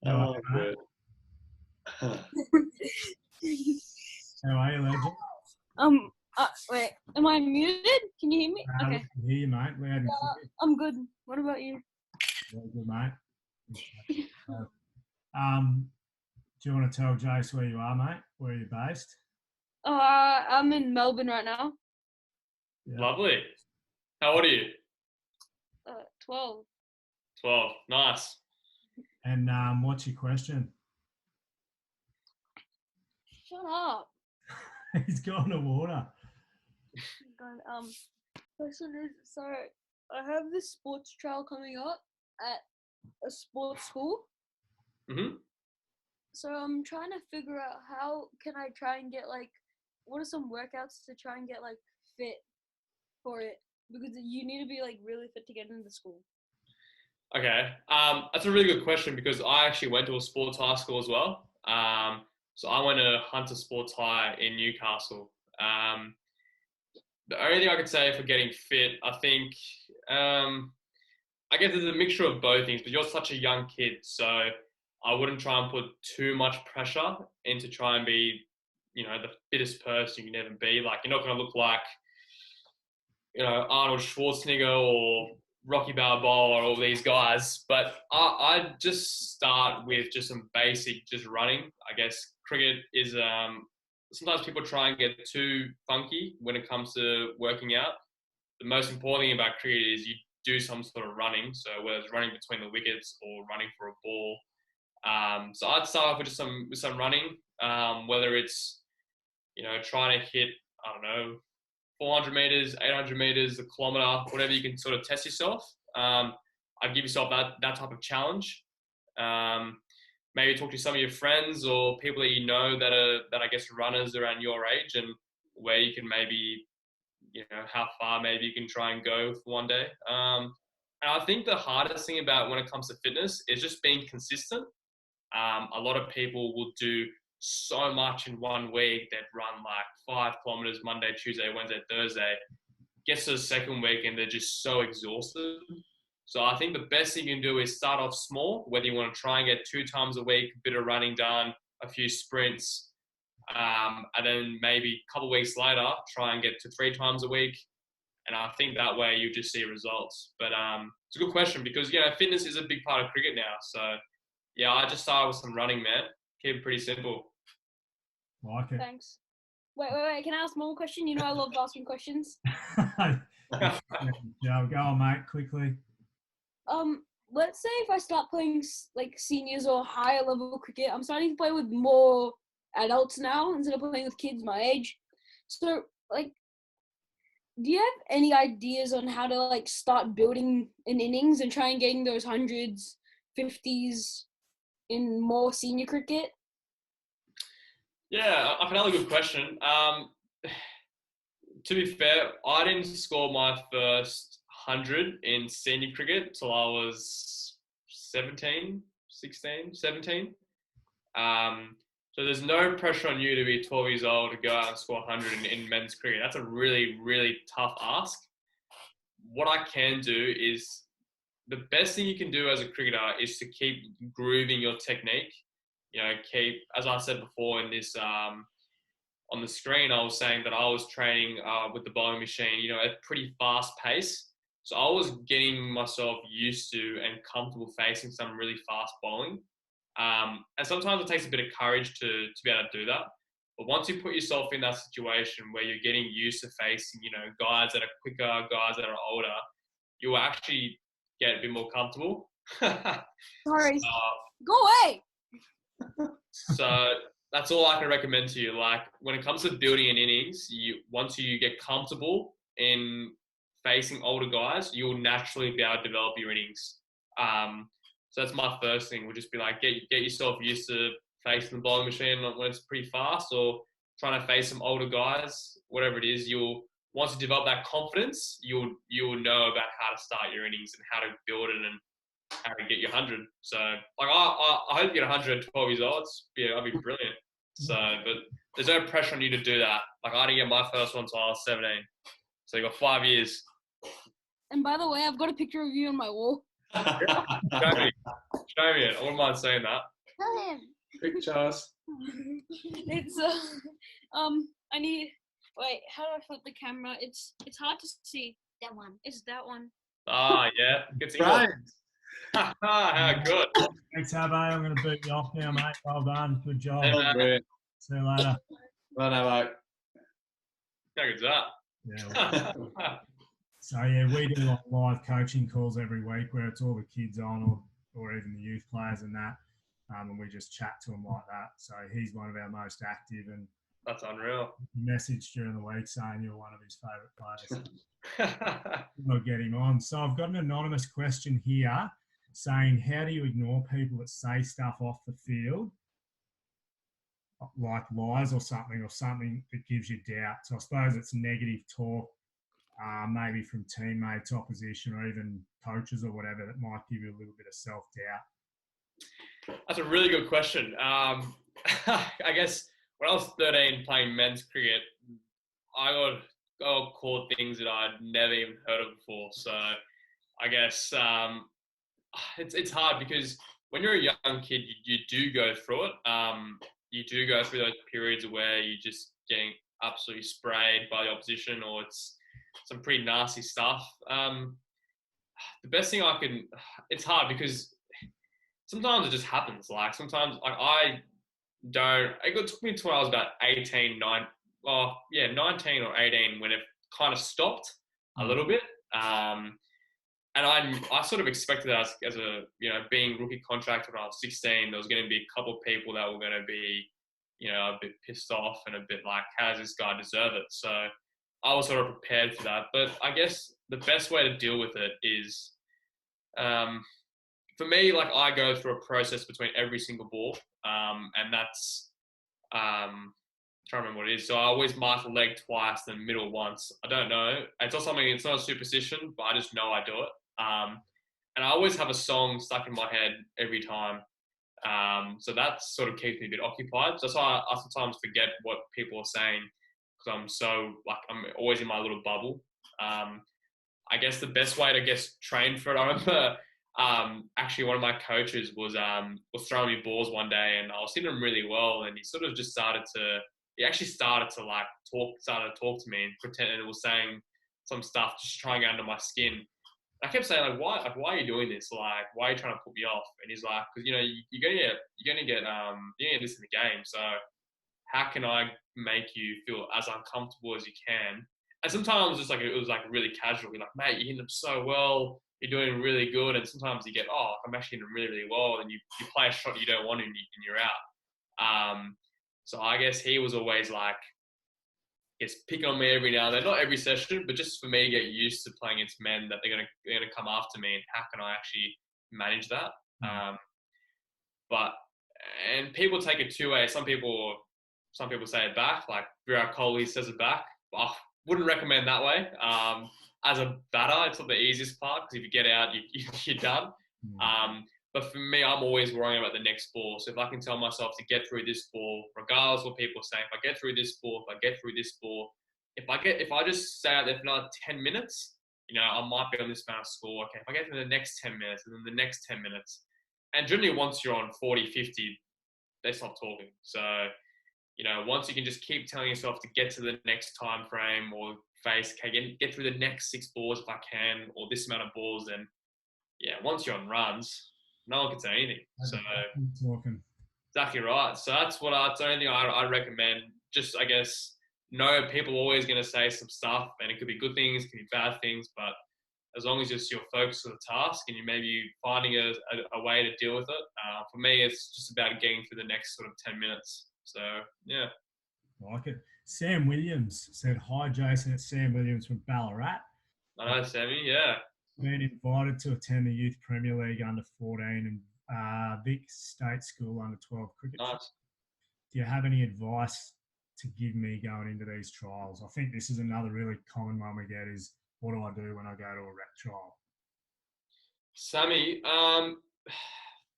Oh, good. How are you, legend? Wait, am I muted? Can you hear me? Okay. I can hear you, mate. Loud and clear. I'm good. What about you? Very good, mate. Do you want to tell Jace where you are, mate? Where are you based? I'm in Melbourne right now. Yeah. Lovely. How old are you? 12. 12. Nice. And what's your question? Shut up. He's gone to water. God, question is, so I have this sports trial coming up at a sports school. Mm-hmm. So I'm trying to figure out how can I try and get like, what are some workouts to try and get like fit for it? Because you need to be like really fit to get into school. Okay, that's a really good question because I actually went to a sports high school as well. So I went to Hunter Sports High in Newcastle. The only thing I could say for getting fit, I think, I guess there's a mixture of both things, but you're such a young kid, so I wouldn't try and put too much pressure into try and be, the fittest person you can ever be. Like, you're not going to look like, Arnold Schwarzenegger or Rocky Balboa or all these guys, but I just start with just some basic, just running. I guess cricket is, sometimes people try and get too funky when it comes to working out. The most important thing about cricket is you do some sort of running. So whether it's running between the wickets or running for a ball. So I'd start off with just some running, whether it's, trying to hit, 400 meters, 800 meters, a kilometer, whatever you can sort of test yourself. I'd give yourself that type of challenge. Maybe talk to some of your friends or people that you know that I guess runners around your age, and where you can maybe, how far maybe you can try and go for one day. And I think the hardest thing about when it comes to fitness is just being consistent. A lot of people will do so much in 1 week. They'd run like 5 kilometers Monday, Tuesday, Wednesday, Thursday. Gets to the second week and they're just so exhausted. So I think the best thing you can do is start off small, whether you want to try and get 2 times a week, a bit of running done, a few sprints, and then maybe a couple of weeks later, try and get to 3 times a week. And I think that way you just see results. But it's a good question because, fitness is a big part of cricket now. So, yeah, I just started with some running, man. Keep it pretty simple. Like it. Thanks. Wait. Can I ask one more question? I love asking questions. Yeah, go on, mate, quickly. Let's say if I start playing like seniors or higher level cricket, I'm starting to play with more adults now instead of playing with kids my age. So, like, do you have any ideas on how to like start building an innings and try and getting those 100s, 50s in more senior cricket? Yeah, another good question. To be fair, I didn't score my first 100 in senior cricket till I was 17. So there's no pressure on you to be 12 years old to go out and score 100 in men's cricket. That's a really, really tough ask. What I can do is, the best thing you can do as a cricketer is to keep grooving your technique. As I said before in this, on the screen, I was saying that I was training with the bowling machine, at a pretty fast pace. So I was getting myself used to and comfortable facing some really fast bowling. And sometimes it takes a bit of courage to be able to do that. But once you put yourself in that situation where you're getting used to facing, guys that are quicker, guys that are older, you will actually get a bit more comfortable. Sorry. Go away! So that's all I can recommend to you. Like, when it comes to building an innings, once you get comfortable in facing older guys, you'll naturally be able to develop your innings. So that's my first thing. Would just be like, get yourself used to facing the bowling machine when it's pretty fast, or trying to face some older guys. Whatever it is, once you develop that confidence, you'll know about how to start your innings and how to build it and how to get your 100. So, like, I hope you get 100 at 12 years old. I'd be brilliant. So, but there's no pressure on you to do that. Like, I didn't get my first one until I was 17. So you got 5 years. And by the way, I've got a picture of you on my wall. Show me it. I wouldn't mind saying that. Tell him. Pictures. It's I need. Wait, how do I flip the camera? It's hard to see. That one. It's that one. Ah, yeah. Good to Right. How good. Thanks, Abbe. I'm going to boot you off now, mate. Well done. Good job. See you later. Well, Abbe. How good's that? Yeah. So, yeah, we do like live coaching calls every week where it's all the kids on or even the youth players and that. And we just chat to them like that. So he's one of our most active and That's unreal. Message during the week saying you're one of his favourite players. We'll get him on. So I've got an anonymous question here saying, how do you ignore people that say stuff off the field, like lies or something that gives you doubt? So I suppose it's negative talk, maybe from teammates, opposition, or even coaches or whatever, that might give you a little bit of self-doubt. That's a really good question. I guess when I was 13 playing men's cricket, I got called things that I'd never even heard of before. So I guess it's hard because when you're a young kid, you do go through it. You do go through those periods where you're just getting absolutely sprayed by the opposition, or it's some pretty nasty stuff. The best thing it's hard because sometimes it just happens. Like sometimes it took me until I was about 19 or 18 when it kind of stopped a little bit. And I sort of expected that as a, being rookie contract when I was 16, there was going to be a couple of people that were going to be, a bit pissed off and a bit like, how does this guy deserve it? So I was sort of prepared for that. But I guess the best way to deal with it is, for me, like I go through a process between every single ball. And that's, I'm trying to remember what it is. So I always mark the leg twice, then middle once. I don't know. It's not a superstition, but I just know I do it. And I always have a song stuck in my head every time. So that sort of keeps me a bit occupied. So that's why I sometimes forget what people are saying because I'm always in my little bubble. I guess the best way to train for it, I remember actually one of my coaches was throwing me balls one day and I was hitting him really well, and he sort of just started to talk to me and pretend it was saying some stuff, just trying to get under my skin. I kept saying, like, why are you doing this? Like, why are you trying to put me off? And he's like, because you're gonna get this in the game. So how can I make you feel as uncomfortable as you can? And sometimes it was really casual. You're like, mate, you're hitting them so well. You're doing really good. And sometimes you get, I'm actually hitting them really, really well. And you play a shot you don't want and you're out. So I guess he was always like, picking on me every now and then, not every session, but just for me to get used to playing against men that they're gonna come after me, and how can I actually manage that? And people take it two ways. Some people say it back, like Virat Kohli says it back. I wouldn't recommend that way. As a batter, it's not the easiest part because if you get out, you're done. But for me, I'm always worrying about the next ball. So if I can tell myself to get through this ball, regardless of what people are saying, if I get through this ball, if I just stay out there for another 10 minutes, I might be on this amount of score. Okay, if I get through the next 10 minutes and then the next 10 minutes, and generally once you're on 40, 50, they stop talking. So, once you can just keep telling yourself to get to the next time frame or face, okay, get through the next 6 balls if I can, or this amount of balls, then once you're on runs, no one can say anything. So exactly right. So that's the only thing I recommend. Just, I guess, know people are always going to say some stuff, and it could be good things, it could be bad things, but as long as you're focused on the task and you maybe finding a way to deal with it. For me, it's just about getting through the next sort of 10 minutes. So, yeah. I like it. Sam Williams said, hi, Jason. It's Sam Williams from Ballarat. I know, Sammy, yeah. Been invited to attend the Youth Premier League under 14 and Vic State School under 12 cricket. Nice. Do you have any advice to give me going into these trials? I think this is another really common one we get is, what do I do when I go to a rep trial? Sammy,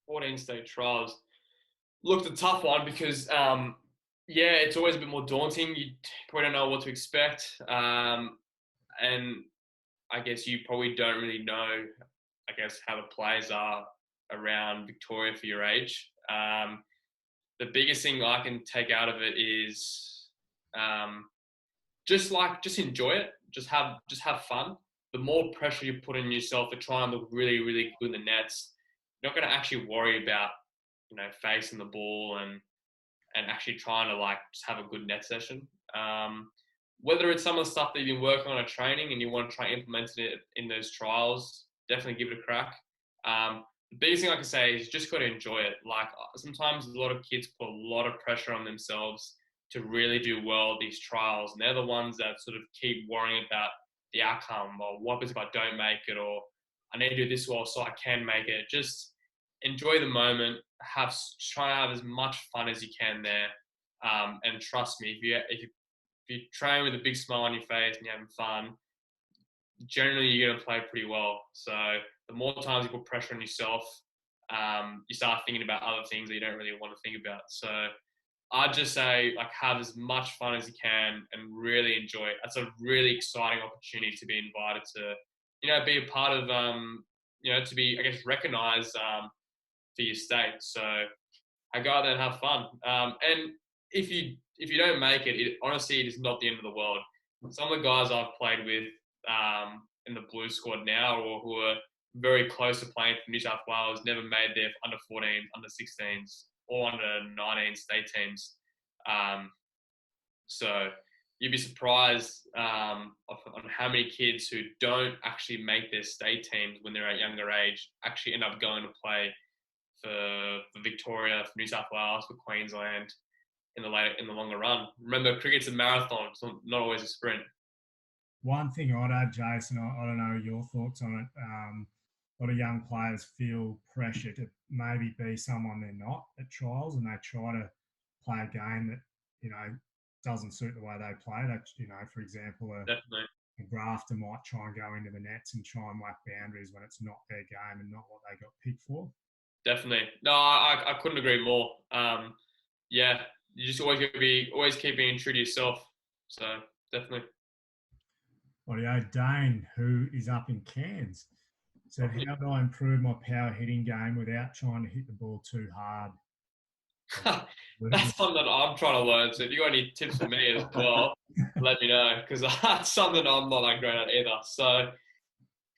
14 state trials. Look, it's a tough one because, it's always a bit more daunting. You probably don't know what to expect. And I guess you probably don't really know, how the players are around Victoria for your age. The biggest thing I can take out of it is just enjoy it. Just have fun. The more pressure you put on yourself to try and look really, really good in the nets, you're not going to actually worry about, facing the ball and actually trying to just have a good net session. Whether it's some of the stuff that you've been working on at training and you want to try implementing it in those trials, definitely give it a crack. The biggest thing I can say is just got to enjoy it. Sometimes a lot of kids put a lot of pressure on themselves to really do well at these trials. And they're the ones that sort of keep worrying about the outcome, or what happens if I don't make it, or I need to do this well so I can make it. Just enjoy the moment, try to have as much fun as you can there. And trust me, if you train with a big smile on your face and you're having fun, generally you're going to play pretty well. So the more times you put pressure on yourself, you start thinking about other things that you don't really want to think about. So I'd just say, like, have as much fun as you can and really enjoy it. That's a really exciting opportunity to be invited to, be a part of, to be, I guess, recognized for your state. So I go out there and have fun. And if you don't make it, honestly, it is not the end of the world. Some of the guys I've played with in the Blue squad now, or who are very close to playing for New South Wales, never made their under 14, under 16s, or under 19 state teams. So you'd be surprised on how many kids who don't actually make their state teams when they're at younger age actually end up going to play for Victoria, for New South Wales, for Queensland in the longer run. Remember, cricket's a marathon, it's not always a sprint. One thing I'd add, Jason, I don't know your thoughts on it. A lot of young players feel pressure to maybe be someone they're not at trials, and they try to play a game that, doesn't suit the way they play. For example, a grafter might try and go into the nets and try and whack boundaries when it's not their game and not what they got picked for. Definitely. No, I couldn't agree more. You just always keep being true to yourself. So definitely. Audio Dane, who is up in Cairns, said, how do I improve my power hitting game without trying to hit the ball too hard? That's something that I'm trying to learn. So if you got any tips for me as well, let me know, because that's something I'm not that great at either. So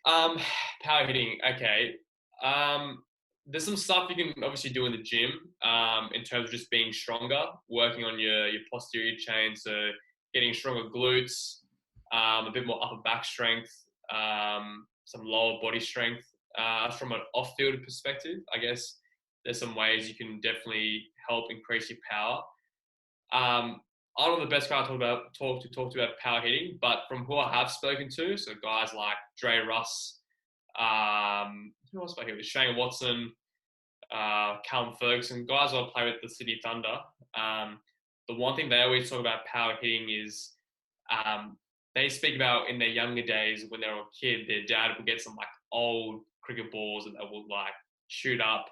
power hitting, okay. There's some stuff you can obviously do in the gym in terms of just being stronger, working on your posterior chain, so getting stronger glutes, a bit more upper back strength, some lower body strength. From an off-field perspective, I guess there's some ways you can definitely help increase your power. I'm not the best guy to talk to about power hitting, but from who I have spoken to, so guys like Dre Russ, who else have I heard? Shane Watson, Callum Ferguson, guys I play with the Sydney Thunder. The one thing they always talk about power hitting is they speak about in their younger days when they were a kid, their dad would get some like old cricket balls that they would like shoot up,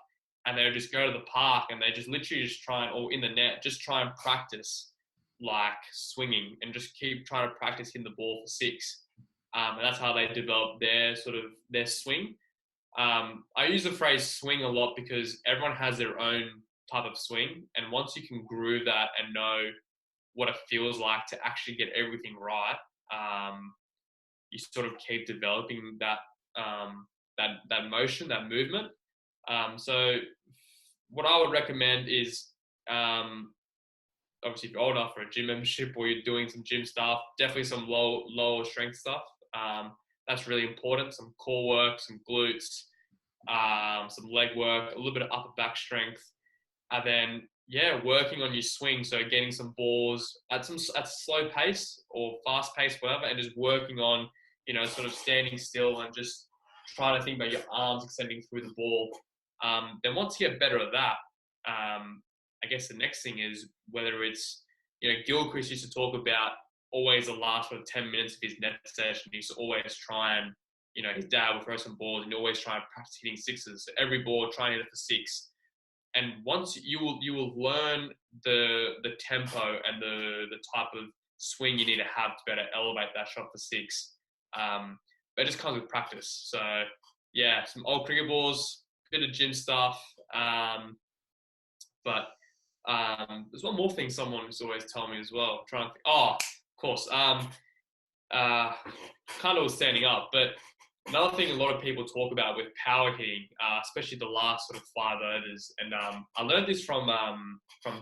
and they would just go to the park and they just literally or in the net, just try and practice like swinging and just keep trying to practice hitting the ball for six. And that's how they develop their swing. I use the phrase swing a lot because everyone has their own type of swing. And once you can groove that and know what it feels like to actually get everything right, you sort of keep developing that motion, that movement. So what I would recommend is, obviously if you're old enough for a gym membership or you're doing some gym stuff, definitely some lower strength stuff. That's really important. Some core work, some glutes, some leg work, a little bit of upper back strength, and then working on your swing. So getting some balls at slow pace or fast pace, whatever, and just working on, sort of standing still and just trying to think about your arms extending through the ball. Then once you get better at that, I guess the next thing is whether it's, Gilchrist used to talk about always the last 10 minutes of his net session. He used to always try and, his dad would throw some balls and always try and practice hitting sixes. So every ball, try and hit it for six. And once you will learn the tempo and the type of swing you need to have to be able to elevate that shot for six. But it just comes with practice. So some old cricket balls, bit of gym stuff. But there's one more thing someone used to always tell me as well. I'm trying to think. Oh, of course. Kind of was standing up, but another thing a lot of people talk about with power hitting, especially the last sort of 5 overs, and I learned this from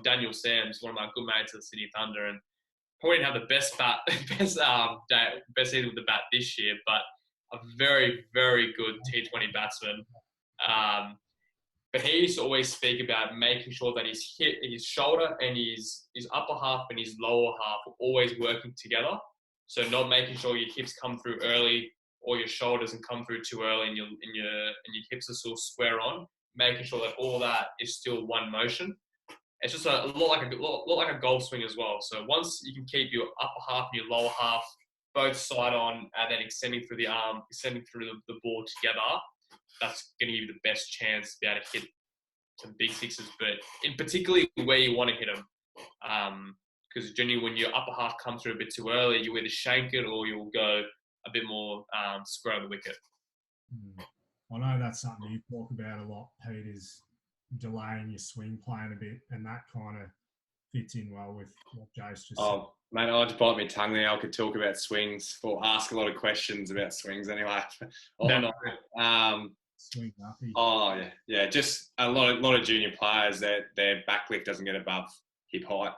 Daniel Sams, one of my good mates at the Sydney Thunder, and probably didn't have the best season with the bat this year, but a very, very good T20 batsman. But he used to always speak about making sure that his shoulder and his upper half and his lower half are always working together. So not making sure your hips come through early or your shoulder doesn't come through too early and your hips are still square on. Making sure that all that is still one motion. It's just a lot like a golf swing as well. So once you can keep your upper half and your lower half both side on and then extending through the arm, extending through the ball together, that's going to give you the best chance to be able to hit some big sixes, but in particularly where you want to hit them. Because generally when your upper half comes through a bit too early, you either shank it or you'll go a bit more square on the wicket. I know that's something you talk about a lot, Pete, is delaying your swing playing a bit, and that kind of fits in well with what Jace just said. Mate, I'll just bite my tongue there. I could talk about swings or ask a lot of questions about swings anyway. Swing uppy. Oh, yeah. Just a lot of junior players, their backlift doesn't get above hip height.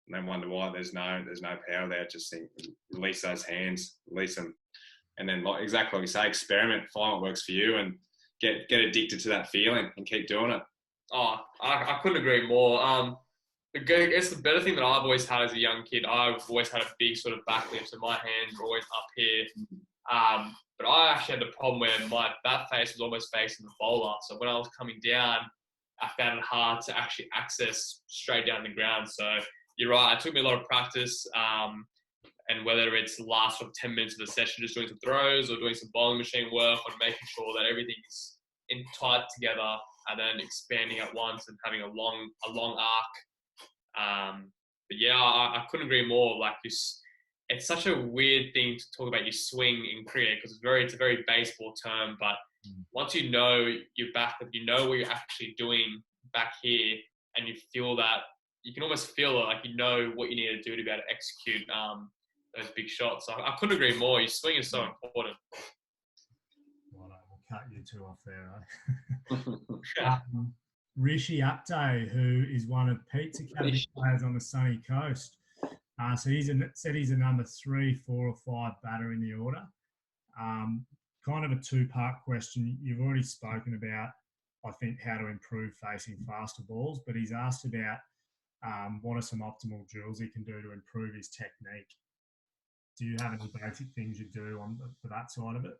And they wonder why there's no power there. Just think, release those hands, release them. And then, exactly like you say, experiment, find what works for you, and get addicted to that feeling and keep doing it. Oh, I couldn't agree more. I guess the better thing that I've always had as a young kid, I've always had a big sort of backlift, so my hands are always up here. But I actually had the problem where my bat face was almost facing the bowler. So when I was coming down, I found it hard to actually access straight down the ground. So you're right, it took me a lot of practice. And whether it's the last sort of 10 minutes of the session, just doing some throws or doing some bowling machine work on making sure that everything's in tight together, and then expanding at once and having a long arc. But yeah, I couldn't agree more. Like it's such a weird thing to talk about your swing in cricket because it's a very baseball term. But once you know your back, you know what you're actually doing back here, and you feel that, you can almost feel it, like you know what you need to do to be able to execute those big shots. So I couldn't agree more. Your swing is so important. Well, we'll cut you two off there. Rishi Apte, who is one of Pete's academy players on the sunny coast. So he's a number 3, 4 or 5 batter in the order. Kind of a two-part question. You've already spoken about, I think, how to improve facing faster balls, but he's asked about what are some optimal drills he can do to improve his technique. Do you have any basic things you do for that side of it?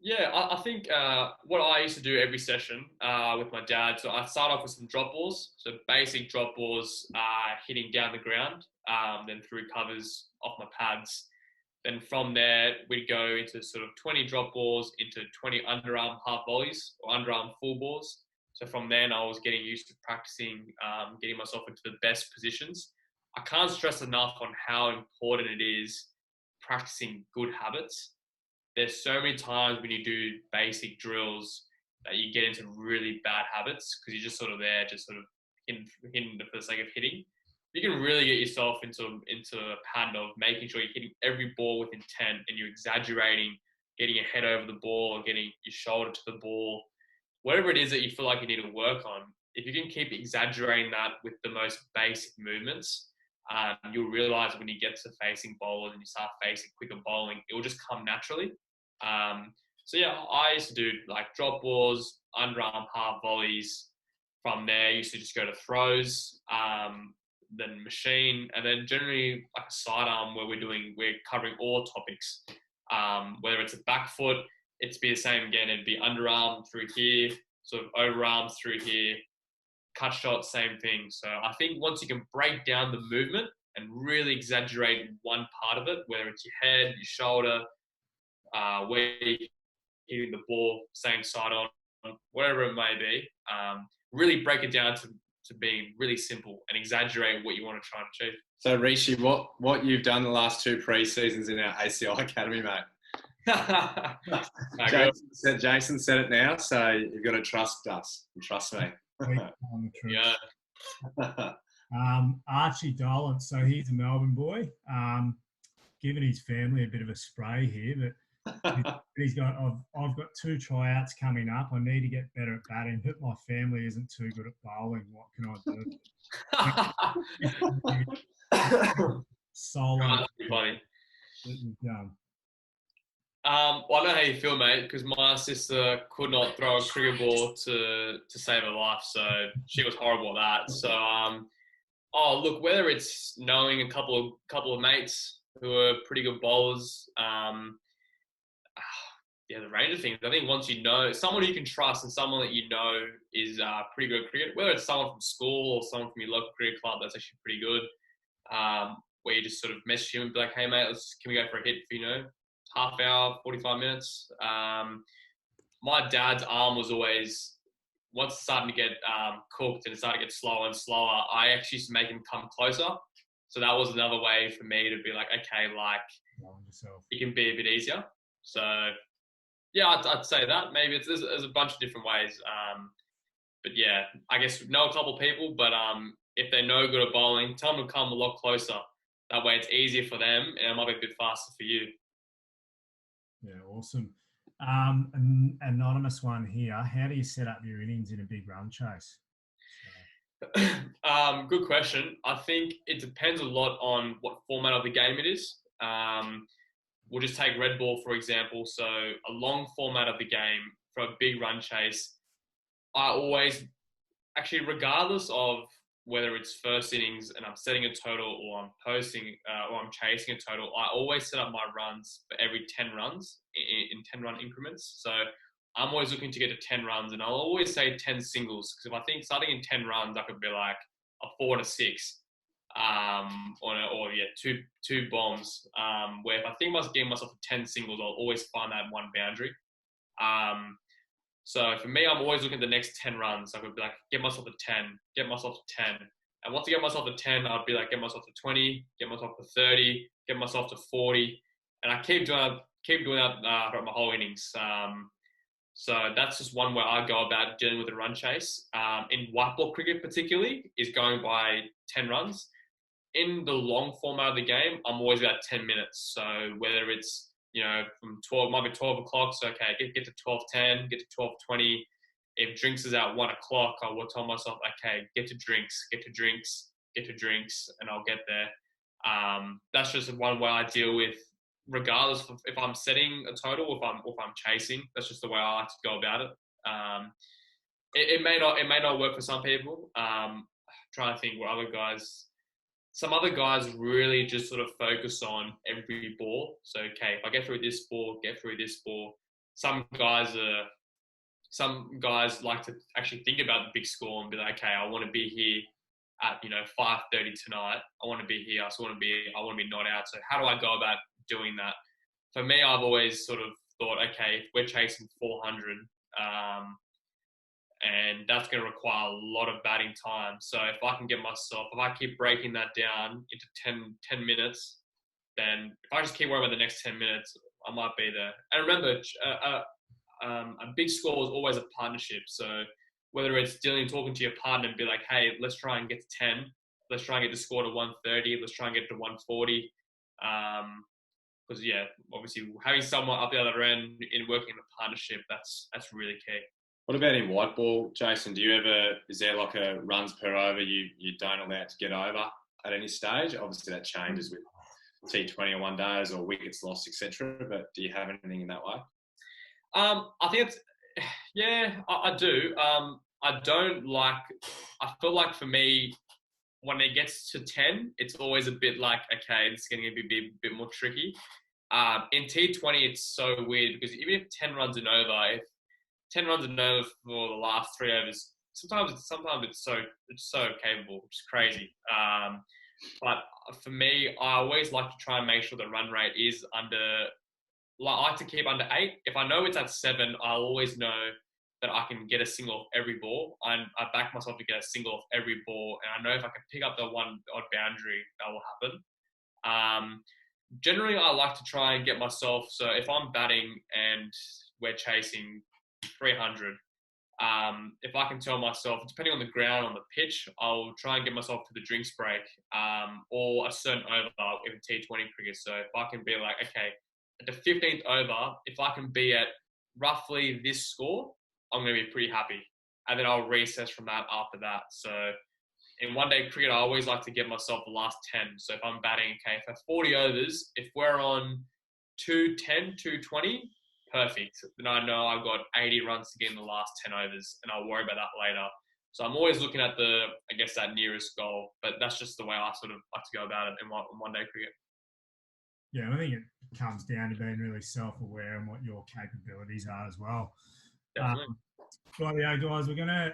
Yeah, I think what I used to do every session with my dad, so I start off with some drop balls, so basic drop balls hitting down the ground, then through covers off my pads. Then from there, we'd go into sort of 20 drop balls into 20 underarm half volleys or underarm full balls. So from then, I was getting used to practicing, getting myself into the best positions. I can't stress enough on how important it is practicing good habits. There's so many times when you do basic drills that you get into really bad habits because you're just sort of there, just sort of hitting for the sake of hitting. You can really get yourself into a pattern of making sure you're hitting every ball with intent and you're exaggerating, getting your head over the ball or getting your shoulder to the ball. Whatever it is that you feel like you need to work on, if you can keep exaggerating that with the most basic movements, you'll realize when you get to facing bowlers and you start facing quicker bowling, it will just come naturally. So yeah, I used to do like drop balls, underarm half volleys. From there, I used to just go to throws, then machine, and then generally like a sidearm where we're covering all topics. Whether it's a back foot, it'd be the same again. It'd be underarm through here, sort of overarms through here, cut shot, same thing. So I think once you can break down the movement and really exaggerate one part of it, whether it's your head, your shoulder, where you're hitting the ball, same side on, whatever it may be, really break it down to being really simple and exaggerate what you want to try and achieve. So Rishi, what you've done the last 2 pre-seasons in our ACI Academy, mate? Jason said it now, so you've got to trust us and trust me. Yeah. Archie Dolan, so he's a Melbourne boy. Given his family a bit of a spray here, but he's got. I've got 2 tryouts coming up. I need to get better at batting, but my family isn't too good at bowling. What can I do? Solo. Funny. Well, I know how you feel, mate, because my sister could not throw a cricket ball to save her life, so she was horrible at that. So, look, whether it's knowing a couple of mates who are pretty good bowlers, yeah, the range of things. I think once you know someone you can trust and someone that you know is pretty good at cricket, whether it's someone from school or someone from your local cricket club that's actually pretty good, where you just sort of message him and be like, hey, mate, can we go for a hit for, half hour, 45 minutes. My dad's arm was always, once it's starting to get cooked and it started to get slower and slower, I actually used to make him come closer. So that was another way for me to be like, okay, like, it can be a bit easier. So, yeah, I'd say that. Maybe there's a bunch of different ways. But yeah, I guess know a couple of people, but if they're no good at bowling, tell them to come a lot closer. That way it's easier for them and it might be a bit faster for you. Yeah, awesome. An anonymous one here. How do you set up your innings in a big run chase? Good question. I think it depends a lot on what format of the game it is. We'll just take red ball, for example. So a long format of the game for a big run chase, I always, actually, regardless of whether it's first innings and I'm setting a total or I'm or I'm chasing a total, I always set up my runs for every 10 runs in 10 run increments. So I'm always looking to get to 10 runs, and I'll always say 10 singles, because if I think starting in 10 runs, I could be like a 4 and a 6, or two bombs. Where if I think about getting myself to 10 singles, I'll always find that one boundary. So for me, I'm always looking at the next 10 runs. I could be like, get myself to 10, get myself to 10. And once I get myself to 10, I'd be like, get myself to 20, get myself to 30, get myself to 40. And I keep doing that throughout my whole innings. So that's just one way I go about dealing with a run chase. In white ball cricket particularly, is going by 10 runs. In the long format of the game, I'm always about 10 minutes. So whether it's, from 12, might be 12 o'clock. So, okay, get to 12:10, get to 12:20. If drinks is at 1 o'clock, I will tell myself, okay, get to drinks, and I'll get there. That's just one way I deal with, regardless of if I'm setting a total, if I'm chasing. That's just the way I like to go about it. It may not work for some people. Trying to think what other guys. Some other guys really just sort of focus on every ball. So, okay, if I get through this ball, get through this ball. Some guys like to actually think about the big score and be like, okay, I want to be here at 5:30 tonight. I want to be here. I want to be not out. So how do I go about doing that? For me, I've always sort of thought, okay, if we're chasing 400, and that's going to require a lot of batting time. So if I keep breaking that down into 10 minutes, then if I just keep worrying about the next 10 minutes, I might be there. And remember, a big score is always a partnership. So whether it's talking to your partner and be like, hey, let's try and get to 10. Let's try and get the score to 130. Let's try and get to 140. Because, yeah, obviously having someone up the other end in working in a partnership, that's really key. What about in white ball, Jason? Is there like a runs per over you don't allow it to get over at any stage? Obviously that changes with T20 or one days or wickets lost, etc. But do you have anything in that way? I think I do. I feel like for me, when it gets to 10, it's always a bit like, okay, it's going to be a bit more tricky. In T20, it's so weird because even if 10 runs and over, if 10 runs and over for the last 3 overs, sometimes it's so capable, which is crazy. But for me, I always like to try and make sure the run rate is under. I like to keep under 8. If I know it's at 7, I'll always know that I can get a single off every ball. I back myself to get a single off every ball, and I know if I can pick up the one odd boundary, that will happen. Generally, I like to try and get myself. So if I'm batting and we're chasing 300, if I can tell myself, depending on the ground, on the pitch, I'll try and get myself to the drinks break, or a certain over in T20 cricket. So if I can be like, okay, at the 15th over, if I can be at roughly this score, I'm going to be pretty happy. And then I'll recess from that after that. So in one day cricket, I always like to get myself the last 10. So if I'm batting, okay, for 40 overs, if we're on 210, 220, perfect. Then I know I've got 80 runs to get in the last 10 overs, and I'll worry about that later. So I'm always looking at that nearest goal, but that's just the way I sort of like to go about it in one-day cricket. Yeah, I think it comes down to being really self-aware and what your capabilities are as well. Definitely. Rightio, guys, we're going to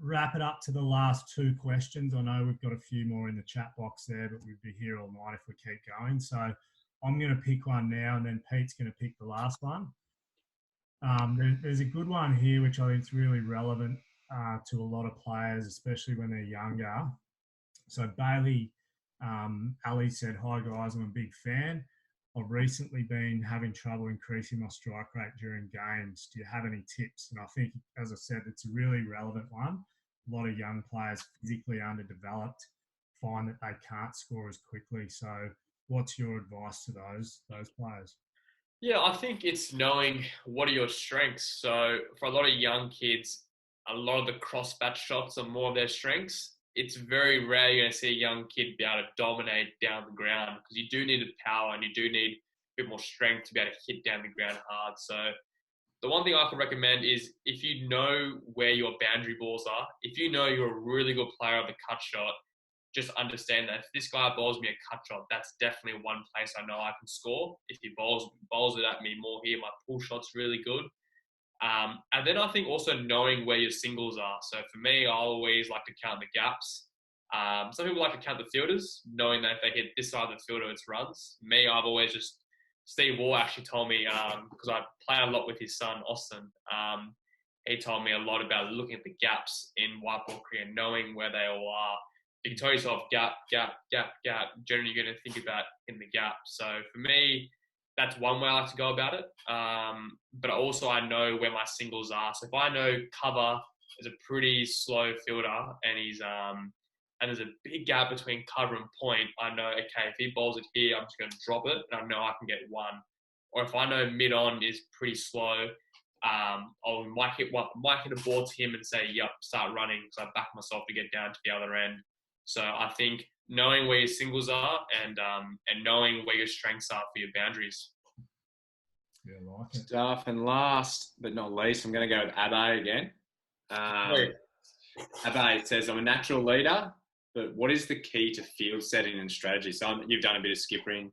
wrap it up to the last 2 questions. I know we've got a few more in the chat box there, but we'd be here all night if we keep going. So I'm going to pick one now, and then Pete's going to pick the last one. There's a good one here, which I think is really relevant to a lot of players, especially when they're younger. So Bailey Ali said, "Hi guys, I'm a big fan. I've recently been having trouble increasing my strike rate during games. Do you have any tips?" And I think, as I said, it's a really relevant one. A lot of young players, physically underdeveloped, find that they can't score as quickly. So what's your advice to those players? Yeah, I think it's knowing what are your strengths. So for a lot of young kids, a lot of the cross-bat shots are more of their strengths. It's very rare you're going to see a young kid be able to dominate down the ground, because you do need the power and you do need a bit more strength to be able to hit down the ground hard. So the one thing I can recommend is, if you know where your boundary balls are, if you know you're a really good player of the cut shot, just understand that if this guy bowls me a cut shot, that's definitely one place I know I can score. If he bowls it at me more here, my pull shot's really good. And then I think also knowing where your singles are. So for me, I always like to count the gaps. Some people like to count the fielders, knowing that if they hit this side of the fielder, it's runs. Me, I've always just, Steve Waugh actually told me, because I play a lot with his son, Austin, he told me a lot about looking at the gaps in white ball cricket, knowing where they all are. You can tell yourself gap, gap, gap, gap. Generally, you're going to think about in the gap. So for me, that's one way I like to go about it. But also I know where my singles are. So if I know cover is a pretty slow fielder and he's and there's a big gap between cover and point, I know, okay, if he bowls it here, I'm just going to drop it and I know I can get one. Or if I know mid-on is pretty slow, I might hit a ball to him and say, yep, start running, because I back myself to get down to the other end. So I think knowing where your singles are and knowing where your strengths are for your boundaries. Yeah, I like it. Stuff. And last but not least, I'm going to go with Abe again. Abe says, "I'm a natural leader, but what is the key to field setting and strategy?" So you've done a bit of skippering,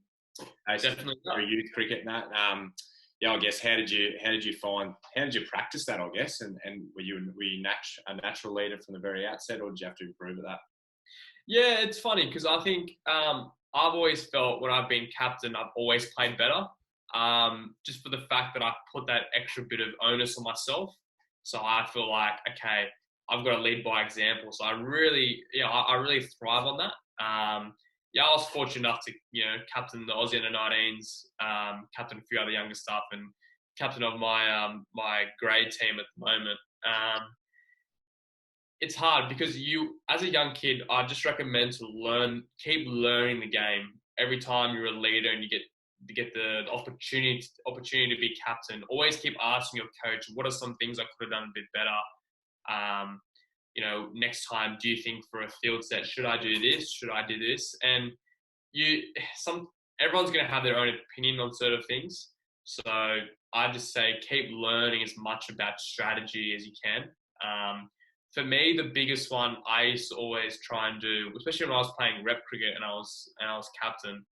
definitely for youth cricket and that. I guess how did you practice that? I guess, and were you a natural leader from the very outset, or did you have to improve at that? Yeah, it's funny because I think I've always felt when I've been captain, I've always played better. Just for the fact that I put that extra bit of onus on myself. So I feel like, okay, I've got to lead by example. So I really thrive on that. I was fortunate enough to, captain the Aussie under-19s, captain a few other younger stuff, and captain of my my grade team at the moment. It's hard because as a young kid, I just recommend to keep learning the game. Every time you're a leader and you get the opportunity to be captain, always keep asking your coach, what are some things I could have done a bit better? Next time, do you think for a field set, should I do this? Should I do this? And everyone's going to have their own opinion on certain things. So I just say, keep learning as much about strategy as you can. For me, the biggest one I used to always try and do, especially when I was playing rep cricket and I was captain,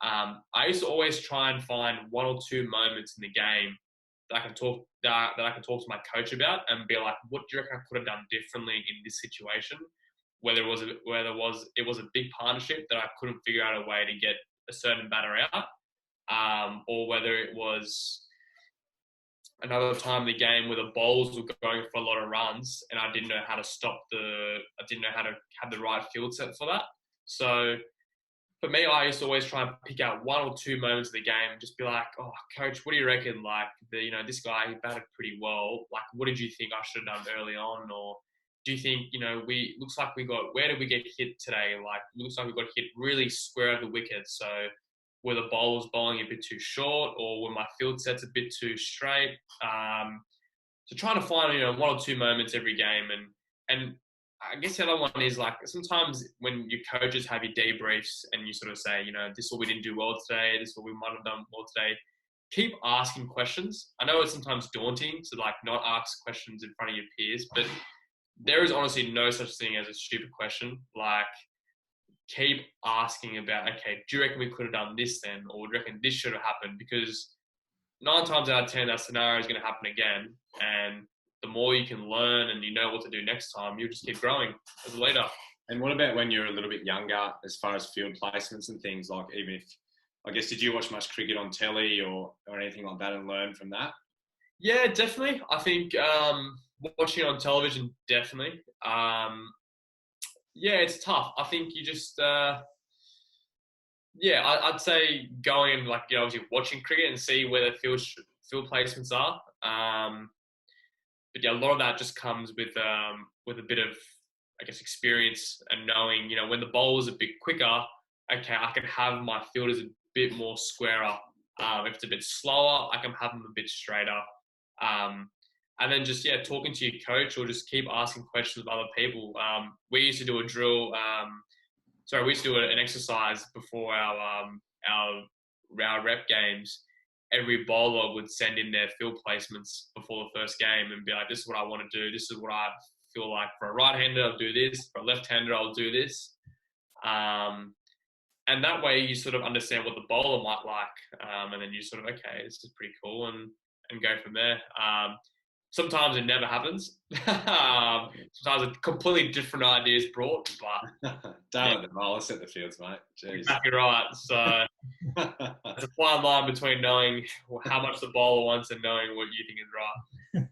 I used to always try and find one or two moments in the game that I can talk to my coach about and be like, what do you reckon I could have done differently in this situation? Whether it was a big partnership that I couldn't figure out a way to get a certain batter out, or whether it was another time in the game where the bowls were going for a lot of runs and I didn't know how to have the right field set for that. So for me, I used to always try and pick out one or two moments of the game and just be like, oh, coach, what do you reckon? Like, this guy, he batted pretty well. Like, what did you think I should have done early on? Or do you think, where did we get hit today? Like, looks like we got hit really square of the wicket. So were the bowlers bowling a bit too short, or were my field sets a bit too straight? So trying to find, one or two moments every game. And I guess the other one is like sometimes when your coaches have your debriefs and you sort of say, you know, this is what we didn't do well today, this is what we might have done well today. Keep asking questions. I know it's sometimes daunting to like not ask questions in front of your peers, but there is honestly no such thing as a stupid question. Like, keep asking about, okay, do you reckon we could have done this then? Or do you reckon this should have happened? Because 9 times out of 10, that scenario is going to happen again. And the more you can learn and you know what to do next time, you'll just keep growing as a leader. And what about when you're a little bit younger, as far as field placements and things? Like, even if, I guess, did you watch much cricket on telly or anything like that and learn from that? Yeah, definitely. I think watching on television, definitely. Yeah, it's tough. I think you just, I'd say going and like, you know, obviously watching cricket and see where the field placements are. But yeah, a lot of that just comes with a bit of, I guess, experience and knowing, you know, when the ball is a bit quicker, okay, I can have my fielders a bit more squarer. If it's a bit slower, I can have them a bit straighter. And then just, talking to your coach or just keep asking questions of other people. We used to do a drill. We used to do an exercise before our rep games. Every bowler would send in their field placements before the first game and be like, this is what I want to do. This is what I feel like. For a right-hander, I'll do this. For a left-hander, I'll do this. And that way you sort of understand what the bowler might like. And then you sort of, okay, this is pretty cool, and go from there. Sometimes it never happens. Sometimes a completely different idea is brought, but Don't let the bowler set the fields, mate. Jeez. Exactly right. So there's a fine line between knowing how much the bowler wants and knowing what you think is right.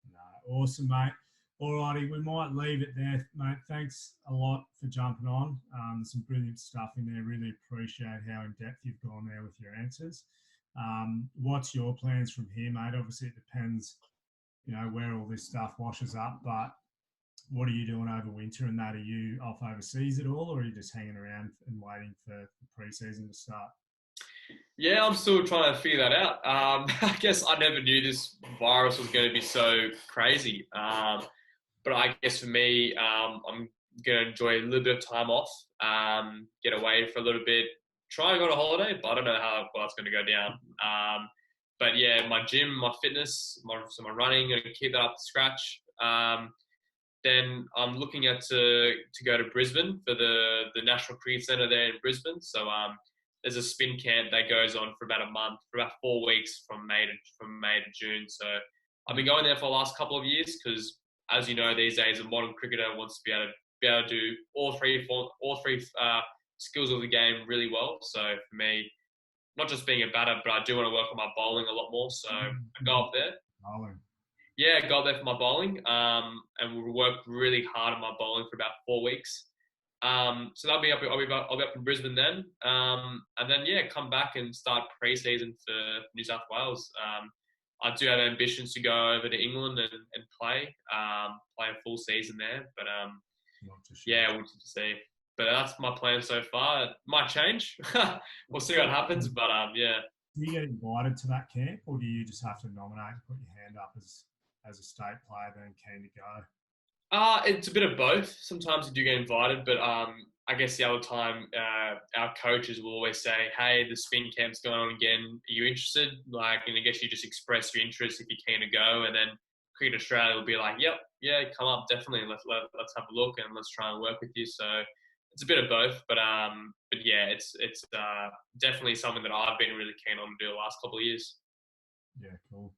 No, awesome, mate. Alrighty, we might leave it there, mate. Thanks a lot for jumping on. Some brilliant stuff in there. Really appreciate how in depth you've gone there with your answers. What's your plans from here, mate? Obviously, it depends, you know, where all this stuff washes up. But what are you doing over winter and that? Are you off overseas at all, or are you just hanging around and waiting for the pre-season to start? Yeah, I'm still trying to figure that out. I guess I never knew this virus was going to be so crazy. But I guess for me, I'm going to enjoy a little bit of time off, get away for a little bit, try and go on a holiday, but I don't know how well it's going to go down. But yeah, my gym, my fitness, my running, I'm going to keep that up to scratch. Then I'm looking at to go to Brisbane for the National Cricket Centre there in Brisbane. So there's a spin camp that goes on for about a month, for about 4 weeks from May to June. So I've been going there for the last couple of years because, as you know, these days a modern cricketer wants to be able to do all three skills of the game really well. So for me, not just being a batter, but I do want to work on my bowling a lot more. So I go up there. Bowling. Yeah, go up there for my bowling, and we'll work really hard on my bowling for about 4 weeks. So I'll be up in Brisbane then, and then come back and start pre-season for New South Wales. I do have ambitions to go over to England and play a full season there, but we'll see. But that's my plan so far. It might change. We'll see what happens. But Do you get invited to that camp, or do you just have to nominate and put your hand up as a state player then keen to go? It's a bit of both. Sometimes you do get invited, but I guess the other time our coaches will always say, "Hey, the spin camp's going on again. Are you interested?" And I guess you just express your interest if you're keen to go, and then Cricket Australia will be like, "Yep, yeah, come up, definitely. Let's have a look and let's try and work with you." So it's a bit of both, but yeah, it's definitely something that I've been really keen on to do the last couple of years. Yeah, cool.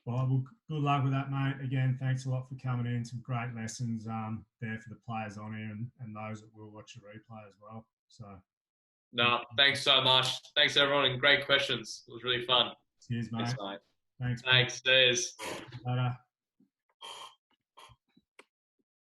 Well, good luck with that, mate. Again, thanks a lot for coming in. Some great lessons there for the players on here and those that will watch the replay as well. So, no, thanks so much. Thanks everyone, and great questions. It was really fun. Cheers, mate. Thanks, mate. Thanks. Thanks. Cheers. Later.